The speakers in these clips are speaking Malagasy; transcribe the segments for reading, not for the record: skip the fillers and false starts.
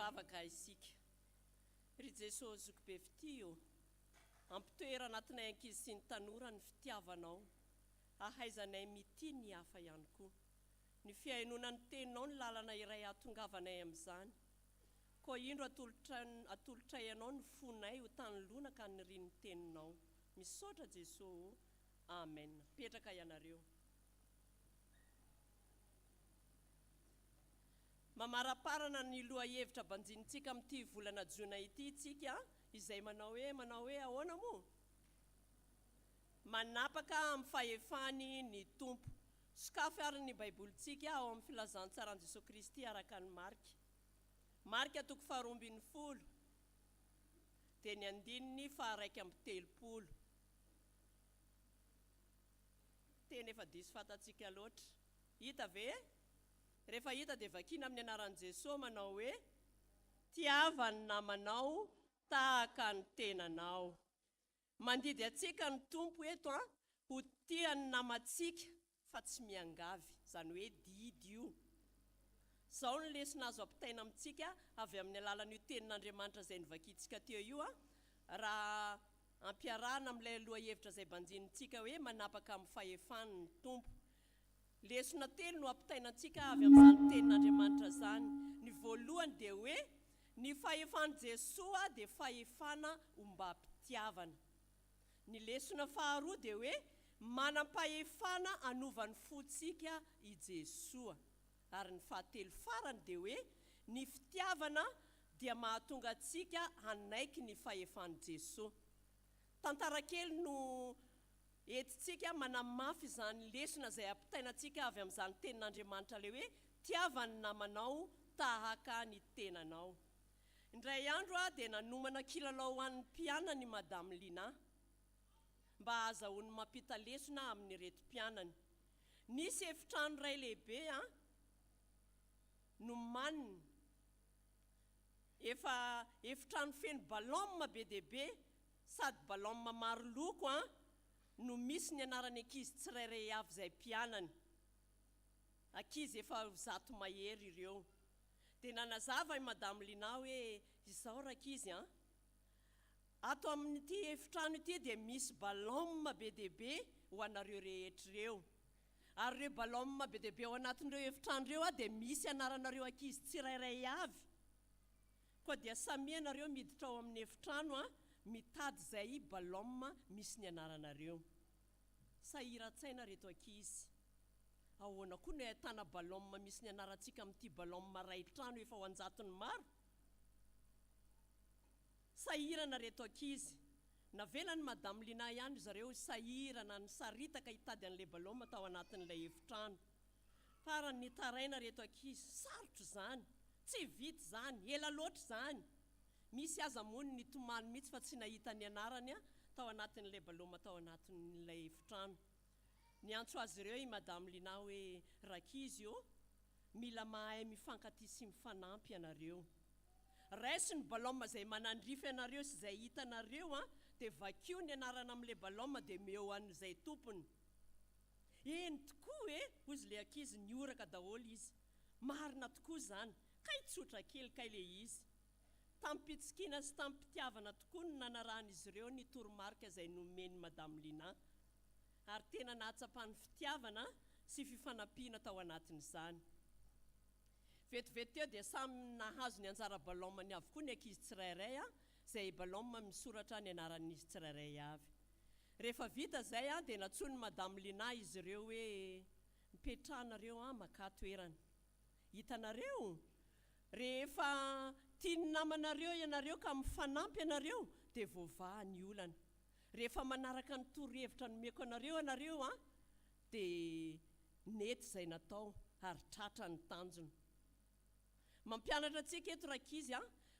mivavaka isika. Ry Jesosy zoko be fitio, ampitoera anatinay ankizy sy ny tanora ny fitiavanao, ahaizanay mity ny hafa ihany koa. Ny fiainonany teninao ny lalana iray ahatongavanay amin'izany. Koa indro atolotray anao ny fonay ho tany lonaka ny riny teninao. Misaotra Jesosy. Amen. Petraka ianareo. Mamaraparana ny lohahevitra banjinitsika amin'ity volana jona ity tsika izay manao hoe ahoana moa? Manapaka amin'ny fahefany ny tompo. Sokafy ary ny baibolitsika ao amin'ny filazantsaran'i Jesosy Kristy araka ny Marika. Marika 2:20 dia ny 9:130. Teny efa diso fatatsika loatra. Hita ve? Rehefa hita dia vakina amin'ny anaran'i Jesosy manao hoe tiava ny namanao tahaka ny tenanao. Mandidy atsika ny tompo eto ho tia ny namantsika fa tsy miangavy, izany hoe didy io. Izao ny lesona azo ampitaina amintsika avy amin'ny alalan'io tenin'Andriamanitra izay nivakiantsika teo io raha ampiarahana amin'ilay lohahevitra izay banjinitsika hoe manapaka amin'ny fahefany ny tompo. Lesona telo no ampitainantsika avy amin'izany tenin'Andriamanitra izany. Ny voalohany dia hoe ny fahefan'i Jesosy dia fahefana ombam-pitiavana. Ny lesona faharoa dia hoe manam-pahefana anovany fontsika i Jesosy. Ary ny fahatelo farany dia hoe ny fitiavana dia mahatonga antsika hanaiky ny fahefan'i Jesosy. Tantara kely no entitsika manamafy izany lesona izay ampitainantsika avy amin'izany tenin'Andriamanitra ilay hoe tiava ny namanao tahaka ny tenanao. Indray andro dia nanomana kilalao ho an'ny mpianany Madame Lina mba ahazahoany mampita lesona amin'ny reto mpianany. Nisy efitrano iray lehibe no manina. Efitrano feno balôma be dia be sady balôma maro loko no misy ny anarany ankizy tsirairay avy izay mpianany. Ankizy efa zato mahery ireo. Dia nanazava i Madame Lina hoe izao rakizy ato amin'ity efitrano ity dia misy balôma be dia be ho anareo rehetra ireo. Ary ireo balôma be dia be ao anatin'ireo efitrano ireo dia misy anaranareo ankizy tsirairay avy. Koa dia samy ianareo miditra ao amin'ny efitrano mitady izay balôma misy ny anaranareo. Sahiran-tsaina reto ankizy. Ahoana koa no ahitana balôma misy ny anarantsika amin'ity balôma ray trano efa ho anjatony maro? Sahirana reto ankizy. Navelany Madame Lina ihany zareo sahirana ny saritaka hitady an'ilay balôma tao anatin'ilay efitrano. Farany nitaraina reto ankizy, sarotra izany, tsy vita izany, ela loatra izany. Misy aza moa ny tomany mihitsy fa tsy nahita ny anarany tao anatin'ilay balôma tao anatin'ilay efitrano. Niantso azy ireo i Madame Lina hoe rakizy mila mahay mifankatia sy mifanampy ianareo. Raisy ny balôma izay manandrify ianareo sy izay hitanareo dia vakio ny anarana amin'ilay balôma dia meo an'izay tompony. Eny tokoa hozy ilay ankizy nioraka daholo izy. Marina tokoa izany, kay tsotra kely kay ilay izy. Tampitsikina sy tampitiavana tokoa no nanaran'izy ireo ny toromarika izay nomeny Madame Lina. Ary tena nahatsapany fitiavana sy fifanampiana tao anatin'izany. Vetivety teo dia samy nahazo ny anjara balômany avokoa ny ankizy tsirairay izay balôma misoratra ny anaran'izy tsirairay avy. Rehefa vita izay dia natsony Madame Lina izy ireo hoe mipetrahanareo maka toerana. Hitanareo, rehefa tiany namanareo ianareo ka mifanampy ianareo dia voavaha ny olana. Rehefa manaraka ny torohevitra nomeko anareo dia nety izay natao ary tratra ny tanjona. Mampianatra antsika eto rakizy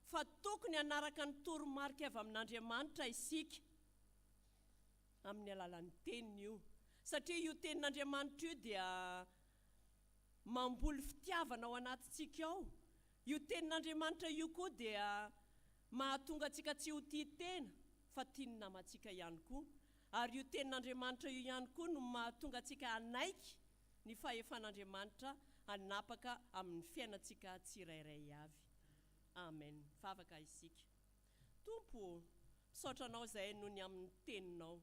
fa tokony hanaraka ny toromarika avy amin'Andriamanitra isika amin'ny alalan'ny teniny io. Satria io tenin'Andriamanitra io dia mamboly fitiavana ao anatintsika ao. Io tenin'Andriamanitra io koa dia mahatonga antsika tsy ho tia tena fa tia ny namantsika ihany koa. Ary io tenin'Andriamanitra io ihany koa no mahatonga antsika hanaiky ny fahefan'Andriamanitra hanapaka amin'ny fiainantsika tsirairay avy. amen. Favaka isika. Tompo, misaotranao izay noho ny amin'ny teninao.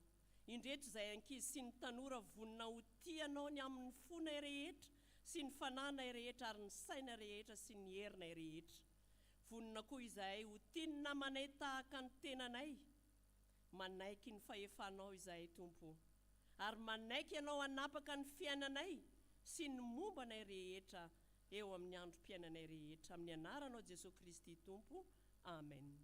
Indreto izay ankizy sy ny tanora vonina ho tianao ny amin'ny fona rehetra sy ny fanana rehetra ary ny saina rehetra sy ny herina rehetra. Vonina koa izay ho tiany namanay tahaka ny tenanay. Manaiky ny fahefanao izay Tompo, ary manaiky ianao hanapaka ny fiainanay sy ny mombanay rehetra eo amin'ny androm-piainanay rehetra. Amin'ny anaranao Jesosy Kristy Tompo, amen.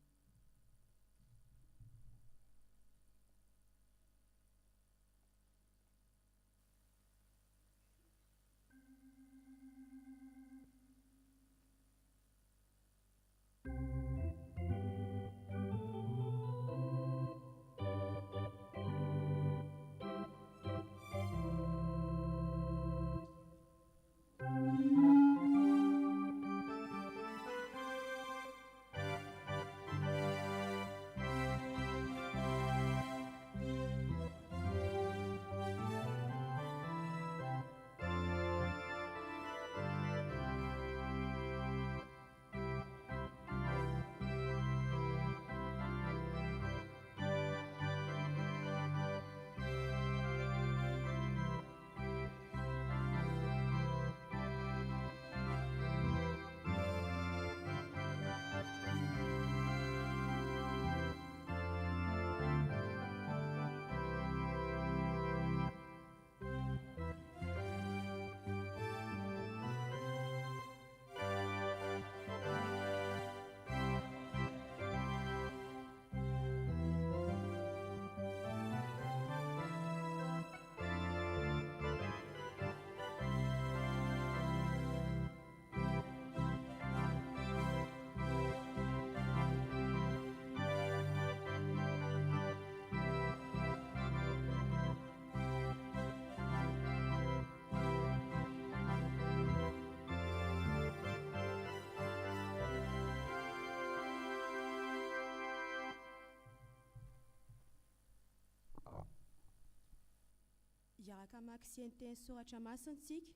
Hiaraka mamaky senten'ny soratra masintsika,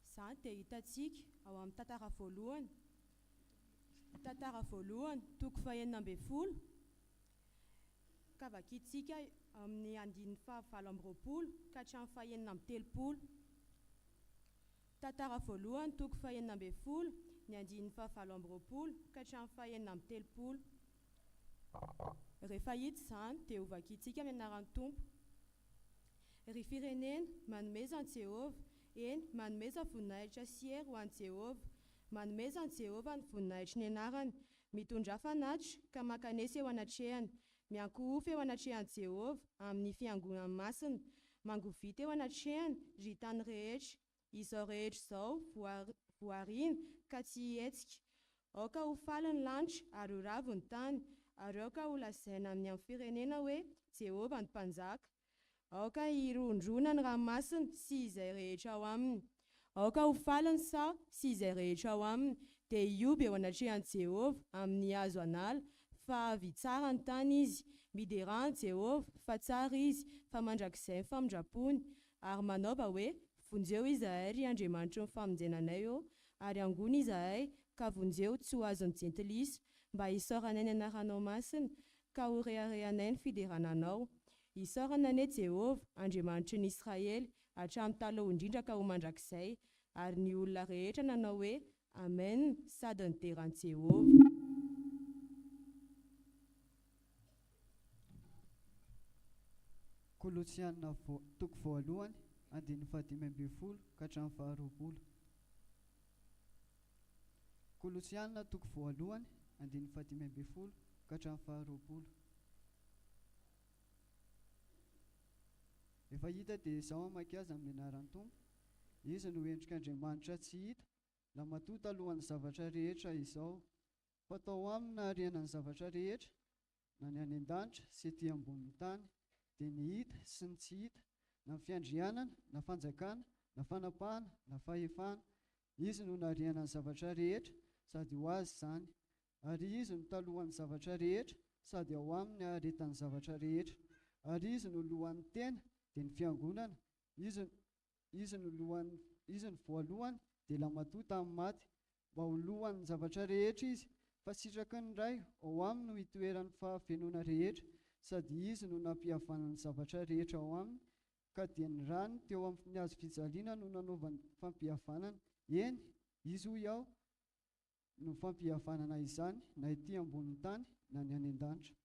izany dia hitantsika ao amin'ny tantara voalohany. Tantara voalohany, toko fahaenina ambin'ny folo, ka vakiantsika amin'ny andininy fahavalo amby roapolo ka hatramin'ny fahaenina amby telopolo. Tantara voalohany, toko fahaenina ambin'ny folo, ny andininy fahavalo amby roapolo ka hatramin'ny fahaenina amby telopolo. Rehefa hita izany dia ho vakiantsika amin'ny anaran'ny Tompo. Ry firenena manomeza an'i Jehovah, eny manomeza voninahitra sy hery ho an'i Jehovah. Manomeza an'i Jehovah ny voninahitry ny anarany, mitondra fanatitra ka makanesa eo anatrehany, miankohofy eo anatrehan'i Jehovah amin'ny fiangonany masina, mangovita eo anatrehany ry tany rehetra. Izao rehetra izao voariana ka tsy hihetsika. Aoka ho faly ny lanitra ary ho ravo ny tany, ary aoka ho lazaina amin'ny firenena hoe Jehovah ny mpanjaka. Aoka hirondrona ny ranomasina sy izay rehetra ao aminy. Aoka ho faly ny sao sy izay rehetra ao aminy, dia hioby eo anatrehan'i Jehovah amin'ny hazo anala, fa avy tsara ny tany izy. Miderany Jehovah fa tsara izy, fa mandrakizay ny famindrapony, ary manaova hoe vonjeo izahay ry Andriamanitra ny famonjenanay eo, ary angony izahay ka vonjeo tsy ho azon'ny jentilisa, mba hisaoranay ny anaranao masina, ka ho reharehanay ny fiderananao. Isaorana anie Jehovah, Andriamanitry ny Israely, hatramin'ny taloha indrindra ka ho mandrakizay, ary ny olona rehetra nanao hoe amen sady ny deran'i Jehovah. Kolosianina toko voalohany, andininy fahadimy ambin'ny folo ka hatramin'ny faharoapolo. Kolosianina toko voalohany, andininy fahadimy ambin'ny folo ka hatramin'ny faharoapolo. Efa hita dia izao mamaky azy amin'ny anaran'ny Tompo. Izy no endrik'Andriamanitra tsy hita, la matoa talohan'ny zavatra rehetra izao. Fatao aminy na ariana ny zavatra rehetra, na ny any an-danitra sy ety ambonin'ny tany, dia ny hita sy ny tsy hita, na ny fiandrianana, na fanjakana, na fanapahana, na fahefana. Izy no nariana ny zavatra rehetra, sady ho azy izany. Ary izy no talohan'ny zavatra rehetra, sady ao aminy haretan'ny zavatra rehetra. Ary izy no lohan'ny tena, dia ny fiangonana. Izy ny voalohany dia lamatoa tamin'ny maty, mba ho lohan'ny zavatra rehetra izy, fa sitraky ny ray ao aminy no hitoeran'ny fahavenoana rehetra sady izy no nampihavanany zavatra rehetra ao aminy ka dia ny rany teo amin'ny hazo fijaliana no nanaovany fampihavanana. Eny, izy hoy aho no fampihavanana izany na ety ambonin'ny tany na ny any an-danitra.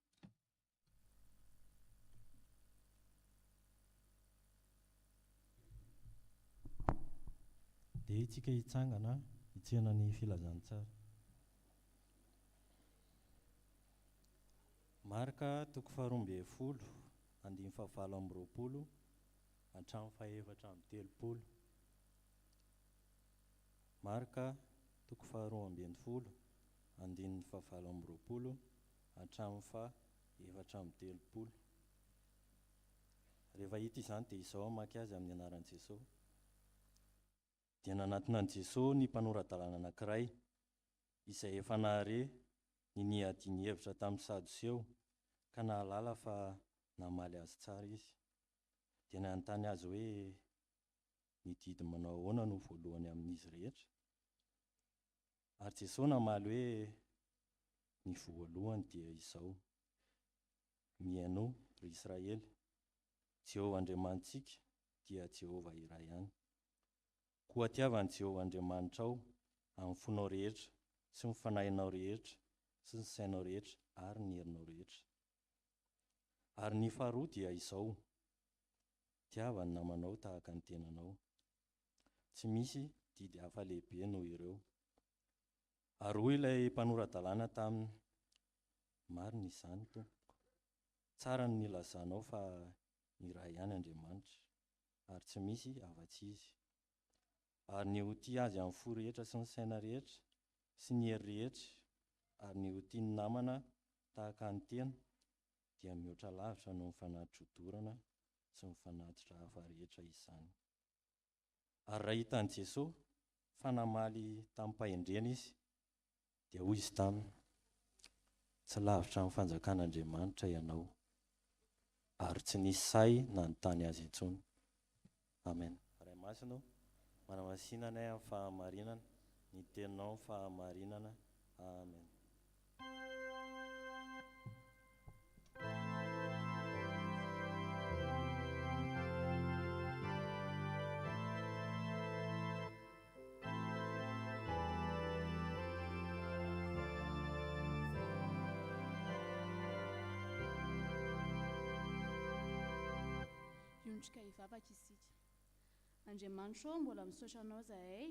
Dia itsika hitsangana hitsena ny filazantsara. Marka toko 12 andimy 7 hatramin'ny 7 Marka toko 12 andimy 7 hatramin'ny 7. Rehefa hita izany dia izao mamaky azy amin'ny anaran'i Jesosy. Dia nanantona an'i Jesosy ny mpanoran-dalàna anankiray izay efa nahare ny niadiny hevitra tamin'ny Sadoseo ka nahalala fa namaly azy tsara izy. Dia nanontany azy hoe nididy manao ahoana no voalohany amin'izy rehetra. Ary Jesosy namaly hoe ny voalohany dia izao: mihaino ry Israely, Jehovah Andriamantsika dia Jehovah iray ihany. Koa tiavany Jehovah Andriamanitra ao amin'ny fonao rehetra sy ny fanahinao rehetra sy ny sainao rehetra ary ny herinao rehetra. Ary ny faharoa dia izao: tiavany namanao tahaka ny tenanao. Tsy misy didy hafa lehibe noho ireo. Ary hoy ilay mpanora-dalàna taminy: marina izany Tompoko, tsara ny nilazanao fa iray ihany Andriamanitra ary tsy misy afa-tsy izy. Ary ny ho tia azy amin'ny fo rehetra sy ny saina rehetra sy ny hery rehetra ary ny ho tia ny namana tahaka ny tena dia mihoatra lavitra noho ny fanatitra-odorana sy ny fanatitra hafa rehetra izany. Ary raha hitan'i Jesosy fa namaly tamin'ny mpahendrena izy dia hoy izy taminy: tsy lavitra amin'ny fanjakan'Andriamanitra ianao. Ary tsy nisy say nanontany azy intsony. Amen. Ray masina, manamasinanay amin'ny fahamarinana, ny teninao amin'ny fahamarinana. Amen. Iondrika hivavaka isika. Andriamanitra, mbola misaotra anao zahay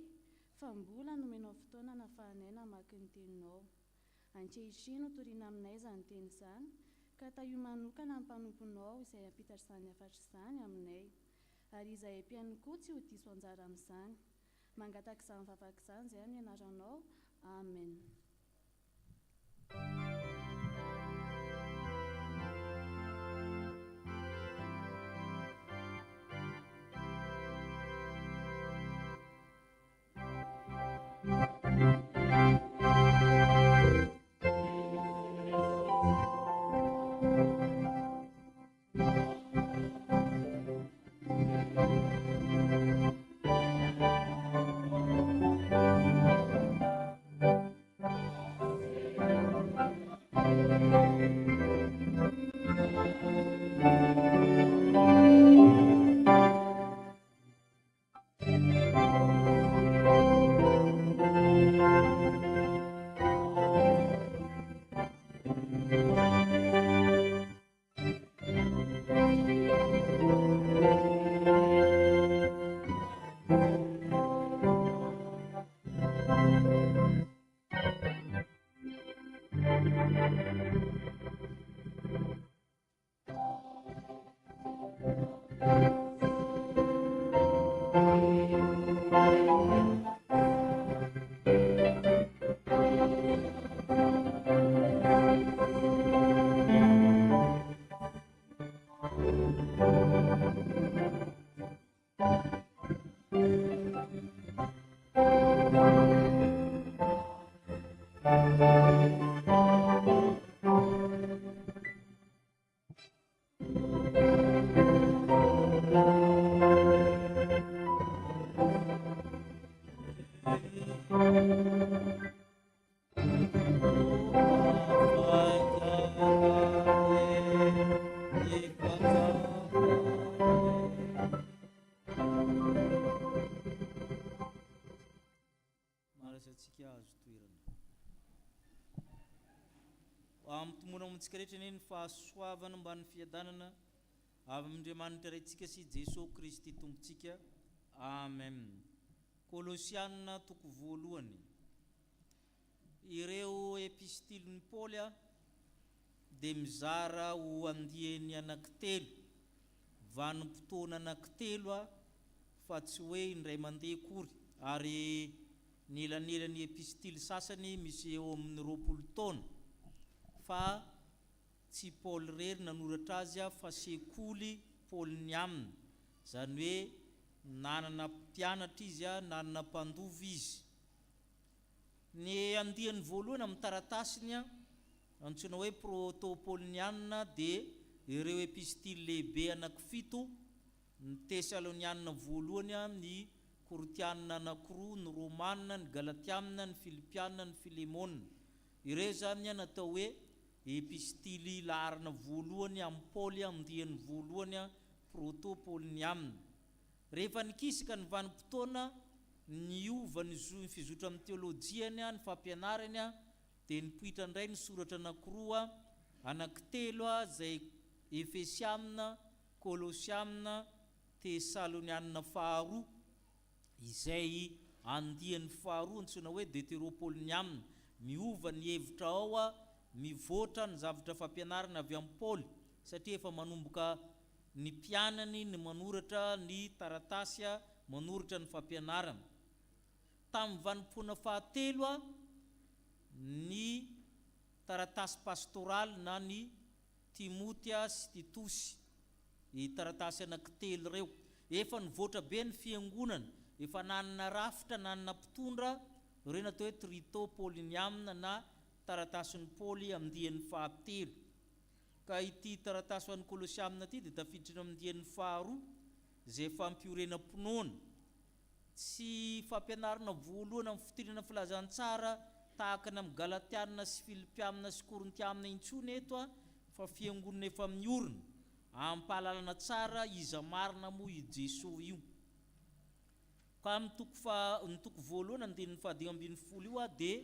fa mbola nomenao fotoana nahafahanay namaky ny teninao. Ankehitriny notoriana aminay izany teny izany ka taio manokana ny mpanomponao izay hampitatra izany hafatra izany aminay. Ary izay mpiaino koa tsy ho diso anjara amin'izany. Mangataka izany vavaka izany izay amin'ny anaranao. Amen. amintsika rehetra eny ny fahasoavana mba ny fiadanana avy amin'Andriamanitra raintsika sy Jesosy Kristy tompontsika. Amen. Kolosianina toko voalohany. Ireo epistiliny Paoly dia mizara ho andihany anankitelo, vanim-potoana anankitelo fa tsy hoe indray mandeha kory, ary ny elanelany epistily sasany misy eo amin'ny 20 taona, fa tsy Paoly rery nanoratra azy fa sekoly Paoly ny aminy, zany hoe nanana mpianatra izy, nanana mpandovy izy. Ny andihany voalohany amin'ny taratasiny antsoina hoe proto-pauliniana dia ireo epistily lehibe anankifito: ny Tesalonianina voalohany, ny Koritianina anankiroa, ny Romanina, ny Galatianina, ny Filipianina, ny Filemonina. Ireo zany natao hoe epistily laharana voalohany amin'ny Paoly, andihany voalohany proto-pauliniana. Rehefa nikisaka ny vanim-potoana niova ny fizotra amin'ny teolojiany, ny fampianarany, dia nipoitra indray ny soratra anankiroa, anankitelo zay Efesianina, Kolosianina, Tesalonianina faharoa, izay andihany faharoa antsoina hoe Deutéropauliniana. Miova ny hevitra ao, mivoatra ny zavatra fampianarana avy amin'ny Paoly, satria efa manomboka ny mpianany ny manoratra ny taratasy, manoratra ny fampianarana. Tamin'ny vanim-potoana fahatelo ny taratasy pastoraly na ny Timotia sy Titosy, i taratasy anankitelo reo. Efa nivoatra be ny fiangonana, efa nanana rafitra, nanana mpitondra, ireo natao hoe Trito Pauliniana na taratasyn'ny Paoly andihany fahatelo. Ka ity taratasy ho an'ny Kolosianina ity dia tafiditra amin'ny andihany faharoa, izay fampiorenam-pinoana. Tsy fampianarana voalohany amin'ny fitirana filazantsara tahaka ny amin'ny Galatianina sy Filipianina sy Korintianina intsony eto, fa fiangonana efa miorina ampahalalana tsara iza marina moa i Jesosy io. Ka amin'ny toko voalohany andininy 15 io dia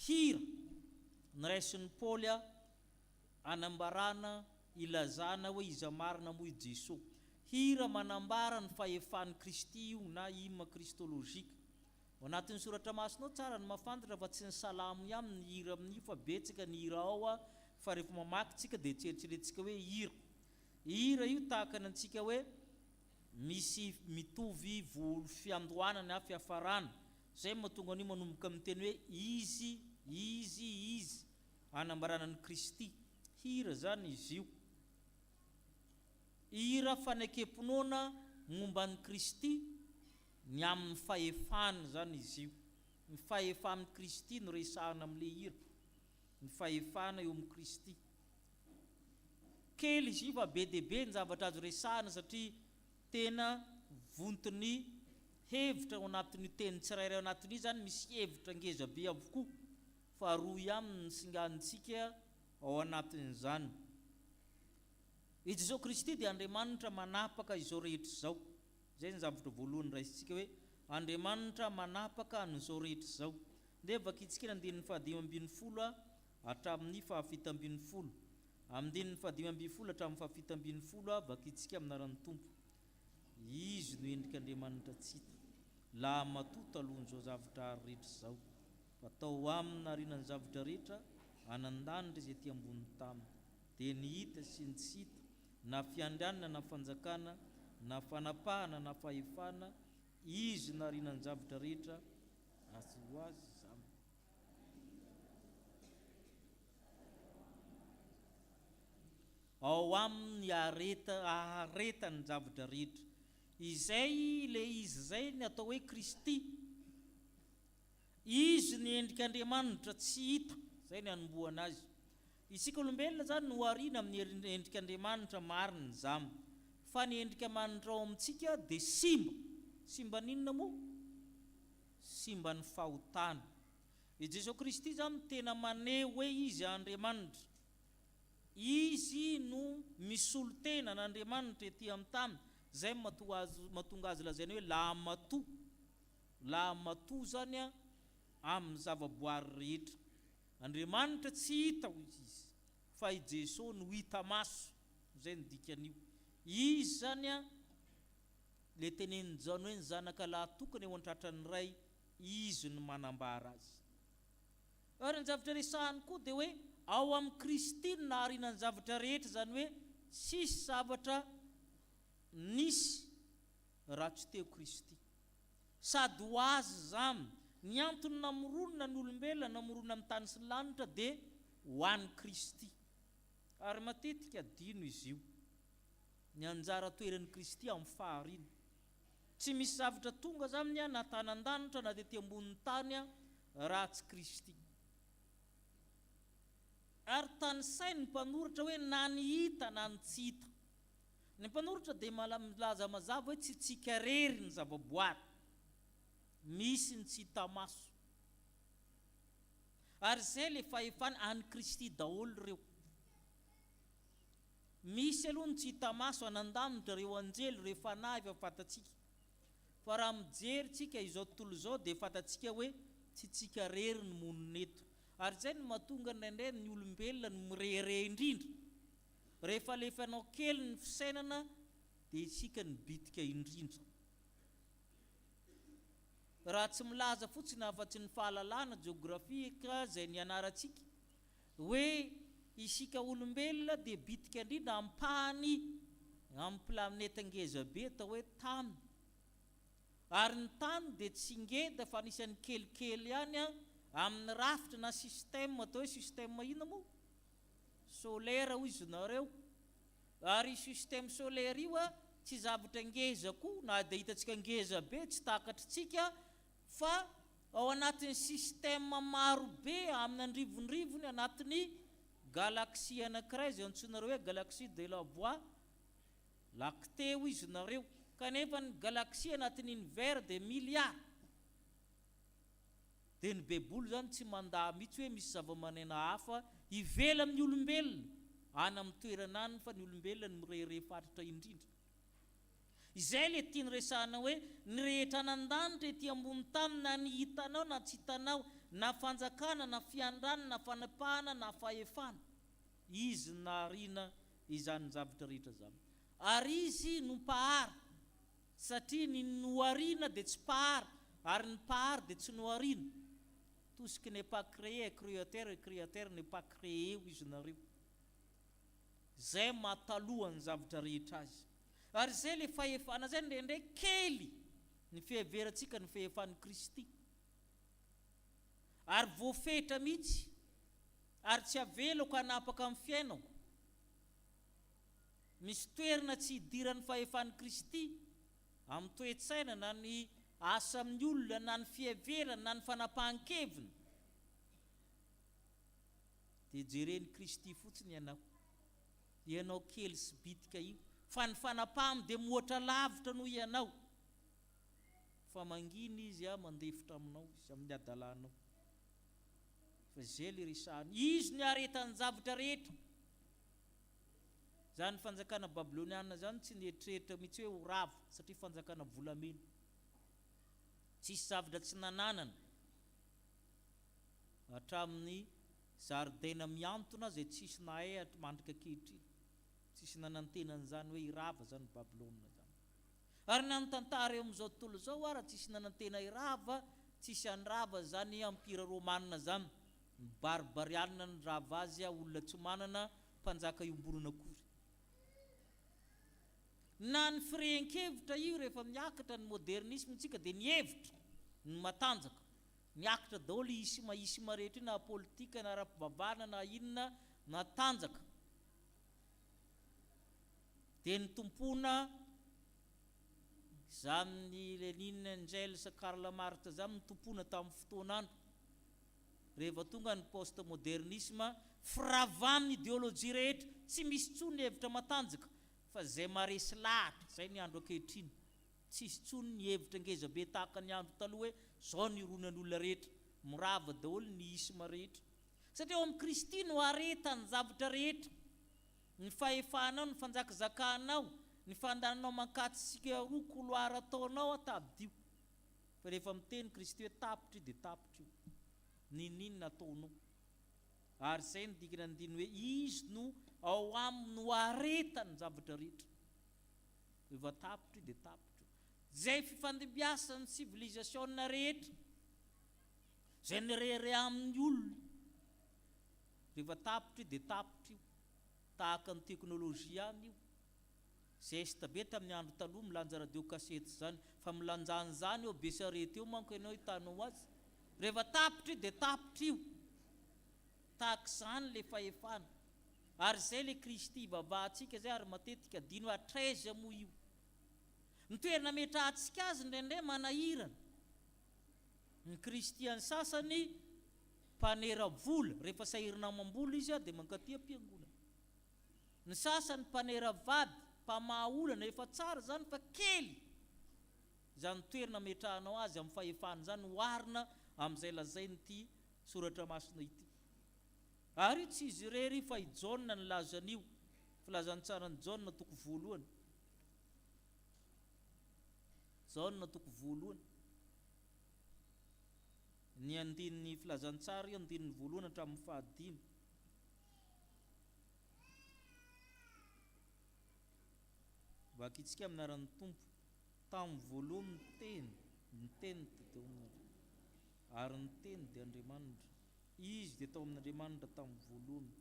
hira niraisin'ny Paoly anambarana, ilazana hoe iza marina moa i Jesosy. Hira manambara ny fahefan'ny Kristy io na hymne kristolojika. Ao anatin'ny soratra masonao tsara ny mafantatra fa tsy ny salamo ihany ny hira amin'io, fa betsaka ny hira ao, fa rehefa mamaky tsika dia tseritseretintsika hoe hira. Hira io tahaka ny antsika hoe misy mitovy fiandohanana na fiafarana, zay mahatonga an'io manomboka amin'ny teny hoe izy anambarana ny Kristy. Hira zany izy io. Hira fanekempinoana momba ny Kristy, ny amin'ny fahefana zany izy io. Ny fahefan'ny Kristy no resahana amin'ilay hira, ny fahefana eo amin'ny Kristy. Kely izy io fa be dia be ny zavatra azo resahana, satria tena vontony hevitra ao anatin'ny teny tsirairay ao anatin'io zany misy hevitra ngeza be avokoa, fa roa ihany ny singanintsika ao anatin'izany. I Jesosy Kristy dia Andriamanitra manapaka izao rehetra izao. Zay ny zavatra voalohany raisintsika hoe Andriamanitra manapaka an'izao rehetra izao. Dia vakitsika ny andininy 15 hatramin'ny 17. Andininy 15 hatramin'ny 17 vakitsika aminaran'ny Tompo. Izy no endrik'Andriamanitra tsita, la matoto alohan'izao zavatra rehetra izao, fa tao aminy narinany zavatra rehetra anandanitra izay ety ambony tany, dia ny hita sy ny tsy hita, na fiandrianana na fanjakana, na fanapahana na fahefana, izy narinany zavatra rehetra azy ho azy zany. Ao aminy areta ny zavatra rehetra. Izay le izy zay ny atao hoe Kristy, izy ny endrik'Andriamanitra tsy hita, zay ny anombohana azy. Isika olombelona zany no arina amin'ny endrik'Andriamanitra marina zany, fa ny endrik'Andriamanitra ao amintsika dia simba ninona moa? Simba ny fahotana. I Jesosy Kristy zany tena maneho hoe izy Andriamanitra, izy no misolo tena n'Andriamanitra ety amin'ny tany. Zay mahatonga azy lazaina hoe la matoa zany amin'ny zavaboary rehetra. Andriamanitra tsy hita hoy izy, fa i Jesosy no hita maso. Zay ny dikan'io. Izy zany a le tenen'ny Jana hoe ny zanaka lahy tokony eo an-tratran'ny ray, izy no manambara azy. Ary ny zavatra resahany koa dia hoe ao amin'ny Kristy no naharinany zavatra rehetra, zany hoe tsisy zavatra nisy raha tsy teo Kristy. Sady ho azy zany ny antony namoronona ny olombelona, namoronona amin'ny tany sy ny lanitra dia ho an'ny Kristy. Ary matetika dino izy io, ny anjara toeran'ny Kristy amin'ny fahariana. Tsy misy zavatra tonga zany na tany an-danitra na dia ambonin'ny tany raha tsy Kristy. Ary tany sainy ny mpanoratra hoe na ny hita na ny tsy hita. Ny mpanoratra dia milaza mazava hoe tsy tsika rery ny zavaboary, misy ny tsy hita maso. Ary zay le fahefana any Kristy daholo reo. Misy aloha ny tsy hita maso anan-danitra, reo anjely, reo fanahy efa fantatsika. Fa raha mijery tsika izao tontolo izao dia fantatsika hoe tsy tsika rery ny monina eto. Ary zay no mahatonga indraindray ny olombelona no mirehire indrindra. Rehefa alefanao kely ny fisainana dia isika ny bitika indrindra. Raha tsy milaza fotsiny afa-tsy ny fahalalana geografika zay ny anarantsika, hoe isika olombelona dia bitika indrindra ampahany amin'ny planeta ngeza be atao hoe tany. Ary ny tany dia tsy ngeda fa anisan'ny kelikely ihany amin'ny rafitra na système, atao hoe système ina moa solaire hoy izy nareo. Ary système solaire io tsy zavatra ngeza koa, na dia hitantsika ngeza be tsy takatritsika, fa ao anatin'ny système maro be amin'ny andrivondrivony anatin'ny galaxie anankiray izay antsoinareo hoe galaxie de la Voie lactée hoy izy nareo. Kanefa ny galaxie anatin'ny univers dia milliard. Dia ny bebolo zany tsy mandaha mihitsy hoe misy zava-manena hafa ivela amin'ny olombelona any amin'ny toerana any, fa ny olombelona ny mirehire faritra indrindra. Izay le tiany resahana hoe ny rehetra anan-danitra ety ambony tany, na ny hitanao na tsy hitanao, na fanjakana na fiandrana na fanapahana na fahefana, izy nahariana izany zavatra rehetra zany. Ary izy no mpahary, satria ny nohariana dia tsy pahary, ary ny pahary dia tsy nohariana. Tout ce qui n'est pas créé est créateur, et créateur n'est pas créé hoy izy nareo. Zay mahataloha ny zavatra rehetra azy. Ary zay le fahefana zay ndraindray kely ny fiheverantsika ny fihefan'ny Kristy. Ary voafetra mihitsy, ary tsy aveloko hanapaka amin'ny fiainao. Misy toerana tsy hidiran'ny fahefan'ny Kristy amin'ny toe-tsaina, na ny asa amin'ny olona, na ny fiheverana, na ny fanapahan-keviny. Dia jereny Kristy fotsiny ianao, ianao kely sy bitika io, fa ny fanapahany dia mihoatra lavitra noho ianao. Fa mangina izy mandefitra aminao, izy amin'ny adalanao. Fa zay le resahany, izy ny aretany zavatra rehetra. Zany fanjakana babiloniana zany tsy nieritreretra mihitsy hoe ho rava, satria fanjakana volamena. Tsisy zavatra tsy nananana hatramin'ny zaridaina miantona zay tsisy nahay mandrika kehitriny. Tsisy nanantenan'izany hoe irava zany Babilôna zany. Ary nanotantara eo amin'izao tontolo izao raha tsisy nanantena irava, tsisy anrava zany ampira romanina zany, ny barbarianina ny rava azy olona tsy manana mpanjaka iomborona akory. Na ny firehen-kevitra io rehefa miakatra ny modernisme tsika dia ny hevitra ny matanjaka, miakatra daholo isima rehetra io, na politika na ara-pivavahana na inona na tanjaka. Dia ny tompona zany Lénine, Engels, Karl Marx zany ny tompona tamin'ny fotoanandro. Rehefa tonga ny post-modernisme, firavaminy idéologie rehetra, tsy misy tsony hevitra matanjaka, fa zay maresy lahatra, zay ny andro ankehitriny. Tsisy tsony ny hevitra ngeza be tahaka ny andro taloha hoe zao ny ronan'olona rehetra, mirava daholo ny isma rehetra. Satria ao amin'ny Kristy no aretany zavatra rehetra. Ny fahefanao, ny fanjakazakanao, ny fandananao mankatsika roa koloara ataonao atabidio. Fa rehefa miteny Kristy hoe tapitra dia tapitra io. Ninina ataonao. ary zay ny dikany andiny hoe izy no ao aminy no aretany zavatra rehetra rehefa tapitra dia tapitra zay fifandimbiasan'ny civilisation rehetra zay nyrere amin'ny olona rehefa tapitra dia tapitra io tahaka ny teknôlôjia any io zay stabe tamin'ny andro taloha milanja radio kasety zany fa milanjany zany eo besarety eo manko ianao hitanao azy rehefa tapitra io dia tapitra io tahaka izany le fahefana ary zay le Kristy ivavahantsika zay ary matetika dino atraiza moa io ny toerana metrahantsika azy ndraindray manahirana ny kristiany sasany mpanera-vola rehefa sahirana mambola izy dia mankaty am-piangonana ny sasany mpanera-vady mpamahaolana efa tsara zany fa kely zany toerana metrahanao azy amin'ny fahefana zany oharina amin'izay lazain'ity soratra masina ity ary tsy izy irery fa i Jaona ny lazan'io filazany tsara ny Jaona toko voalohany Jaona toko voalohany ny andin'ny filazantsara io andin'ny voalohany hatramin'ny fahadimy vakitsika amin'ny aran'ny tompo tamin'ny voalohany ny teny teo amin'andriamanitra ary ny teny dia Andriamanitra izy dia tao amin'Andriamanitra tamin'ny voalohany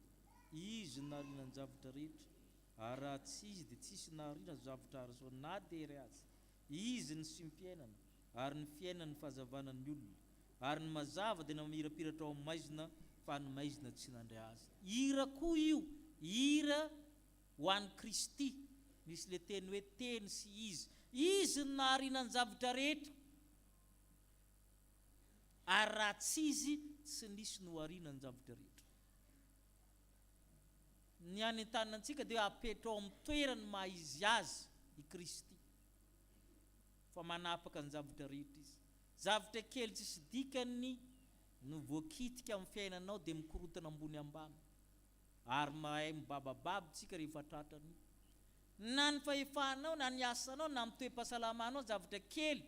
izy nariana ny zavatra rehetra ary raha tsy izy dia tsisy nariana zavatra azo na dia iray azy izy ny sy ny fiainana ary ny fiainana ny fahazavana ny olona ary ny mazava dia namirapiratra ao amin'ny maizina fa ny maizina tsy nandray azy hira koa io hira ho an'ny Kristy misy le teny hoe teny sy izy ny nahariana ny zavatra rehetra ary raha tsy izy tsy nisy no hariana ny zavatra rehetra ny any an-taninantsika dia apetra ao amin'ny toerany maha izy azy i Kristy fa manapaka ny zavatra rehetra izy zavatra kely tsisy dikany no voakitika amin'ny fiainanao dia mikorotana ambony ambany ary mahay mibabababytsika rehefa tratrany na ny fahefanao na ny asanao na amin'ny toe-pahasalamanao zavatra kely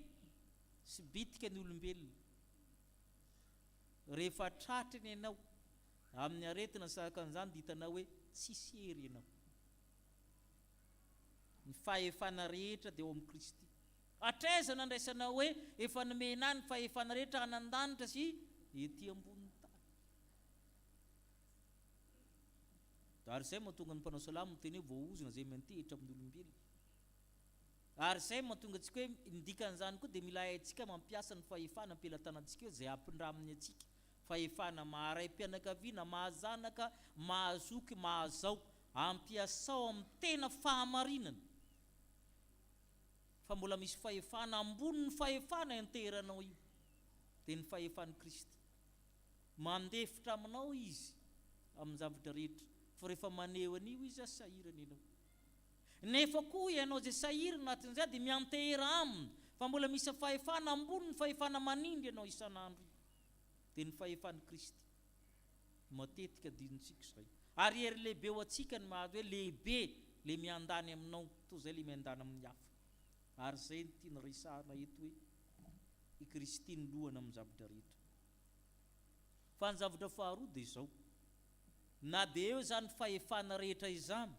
sy bitika ny olombelona rehefa tratrany ianao amin'ny aretina saka an'izany dia hitanao hoe tsisy hery ianao ny fahefana rehetra dia ao amin'ny Kristy atraiza nandraisanao hoe efa nomena ny fahefana rehetra anan-danitra sy ety ambonin'ny tany ary zay mahatonga ny mpanao salamo miteny hoe voaozona zay mantehitra amin'ny olombelona ary zay mahatonga antsika hoe indikan'izany koa dia mila haintsika mampiasa ny fahefana ampelantanantsika eo zay ampindraminy atsika fahefana maharay mpianakaviana mahazanaka mahazoky mahazao ampiasao amin'ny tena fahamarinana fa mbola misy fahefana ambony ny fahefana enteranao io dia ny fahefan'i Kristy mandefitra aminao izy amin'ny zavatra rehetra fa rehefa maneho an'io izy sahirana ianao nefa koa ianao zay sahirana anatin'izay dia miantehera aminy fa mbola misy fahefana ambony ny fahefana manindry ianao isan'andro dia ny fahefan'i Kristy matetika dinontsika izay ary hery lehibe ho atsika ny mahazo hoe lehibe le miandany aminao toy izay le miandany amin'ny hafa ary zay ny tiana resahana eto hoe i Kristy ny lohana amin'ny zavatra rehetra fa ny zavatra faharoa dia izao na dia eo zany fahefana rehetra izany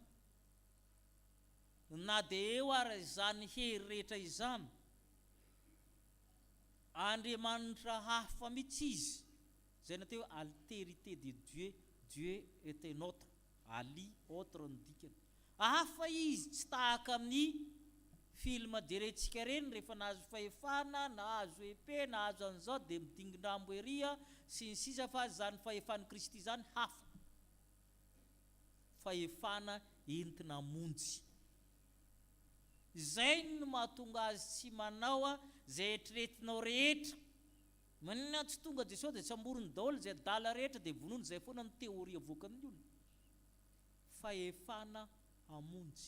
na dia eo ary zany hery rehetra izany Andriamanitra hafa mihitsy izy zay nateo hoe altérité de Dieu Dieu est un autre ali autre ny dikany hafa izy tsy tahaka amin'ny filma jerentsika reny rehefa nahazo fahefana nahazo epé nahazo an'izao dia midingindrambo eria sy ny sisa fa zany fahefan'i Kristy zany hafa fahefana entina monjy zay no mahatonga azy tsy manao zay eritreretinao rehetra manina tsy tonga Jesosy dia tsy amborony daholo zay dala rehetra dia vonony zay foana ny teoria avoakan'ny olona fahefana amonjy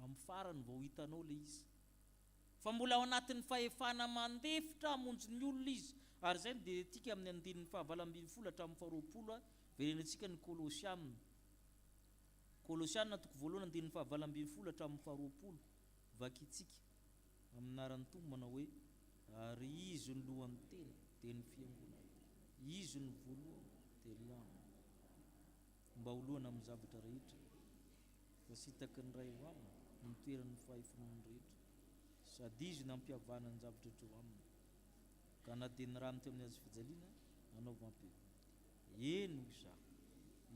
amin'ny farany vao hitanao le izy fa mbola ao anatin'ny fahefana mandefitra amonjy ny olona izy ary zay dia tika amin'ny andininy fahavalambin'ny folo hatramin'ny faharoapolo verenantsika ny Kolosianina toko voalohany andininy fahavalambin'ny folo hatramin'ny faharoapolo vakitsika aminaran'ny tombo manao hoe ary izy ny lohan'ny tena dia ny fiangonana izy ny voalohany dia lampo mba holohana amin'ny zavatra rehetra fa sy hitaky ny ray ho aminy ny toeran'ny fahefonany rehetra sady izy nampiavana ny zavatra rehetra ho aminy ka na dia ny rano teo amin'ny azy fijaliana anao mampy eno za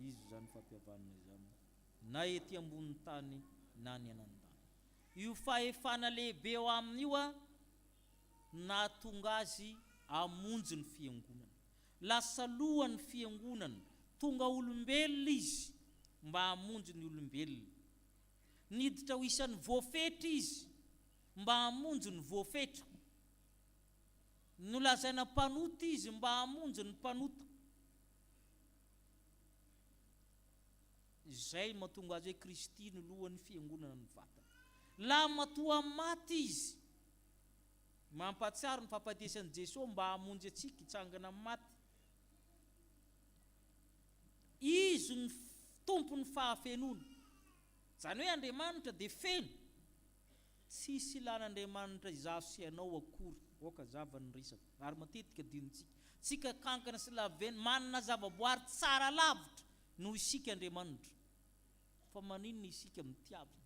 izy zany fampiavana izy aminy na ety ambonin'ny tany na ny anan-dany io fahefana lehibe eo aminy io a nahatonga azy amonjy ny fiangonana lasa lohan'ny fiangonana tonga olombelona izy mba hamonjy ny olombelona niditra ho isan'ny voafetra izy mba hamonjy ny voafetra nolazaina mpanota izy mba hamonjy ny mpanota izay mahatonga azy hoe Kristy no lohan'ny fiangonana ny vatana la matoa maty izy mampatsiaro ny fampatesany Jesosy mba hamonjy atsika hitsangana maty izy ny tompony fahafenona zany hoe Andriamanitra dia feno tsisy ilan'Andriamanitra izaho sy ianao akory oka zavany resaka ary matetika dinontsika tsika kankana sy laveny manana zavaboary tsara lavitra no isika Andriamanitra fa maninona isika mitiavana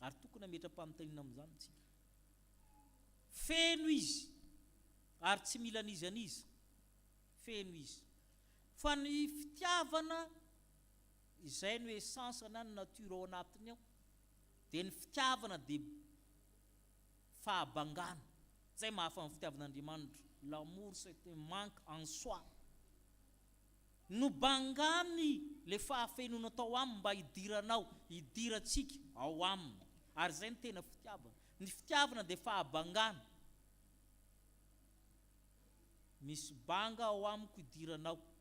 ary tokony hametra-panontaniana amin'izany tsika feno izy ary tsy mila anizaniza feno izy fa ny fitiavana izay no essence na ny nature ao anatiny ao dia ny fitiavana dia fahabangana zay mahafa ny fitiavan'Andriamanitra l'amour c'est un manque en soi no bangany le fahafenona tao aminy mba hidiranao hidiratsika ao aminy ary zay ny tena fitiavana ny fitiavana dia fahabangana misy banga ao amiko hidiranao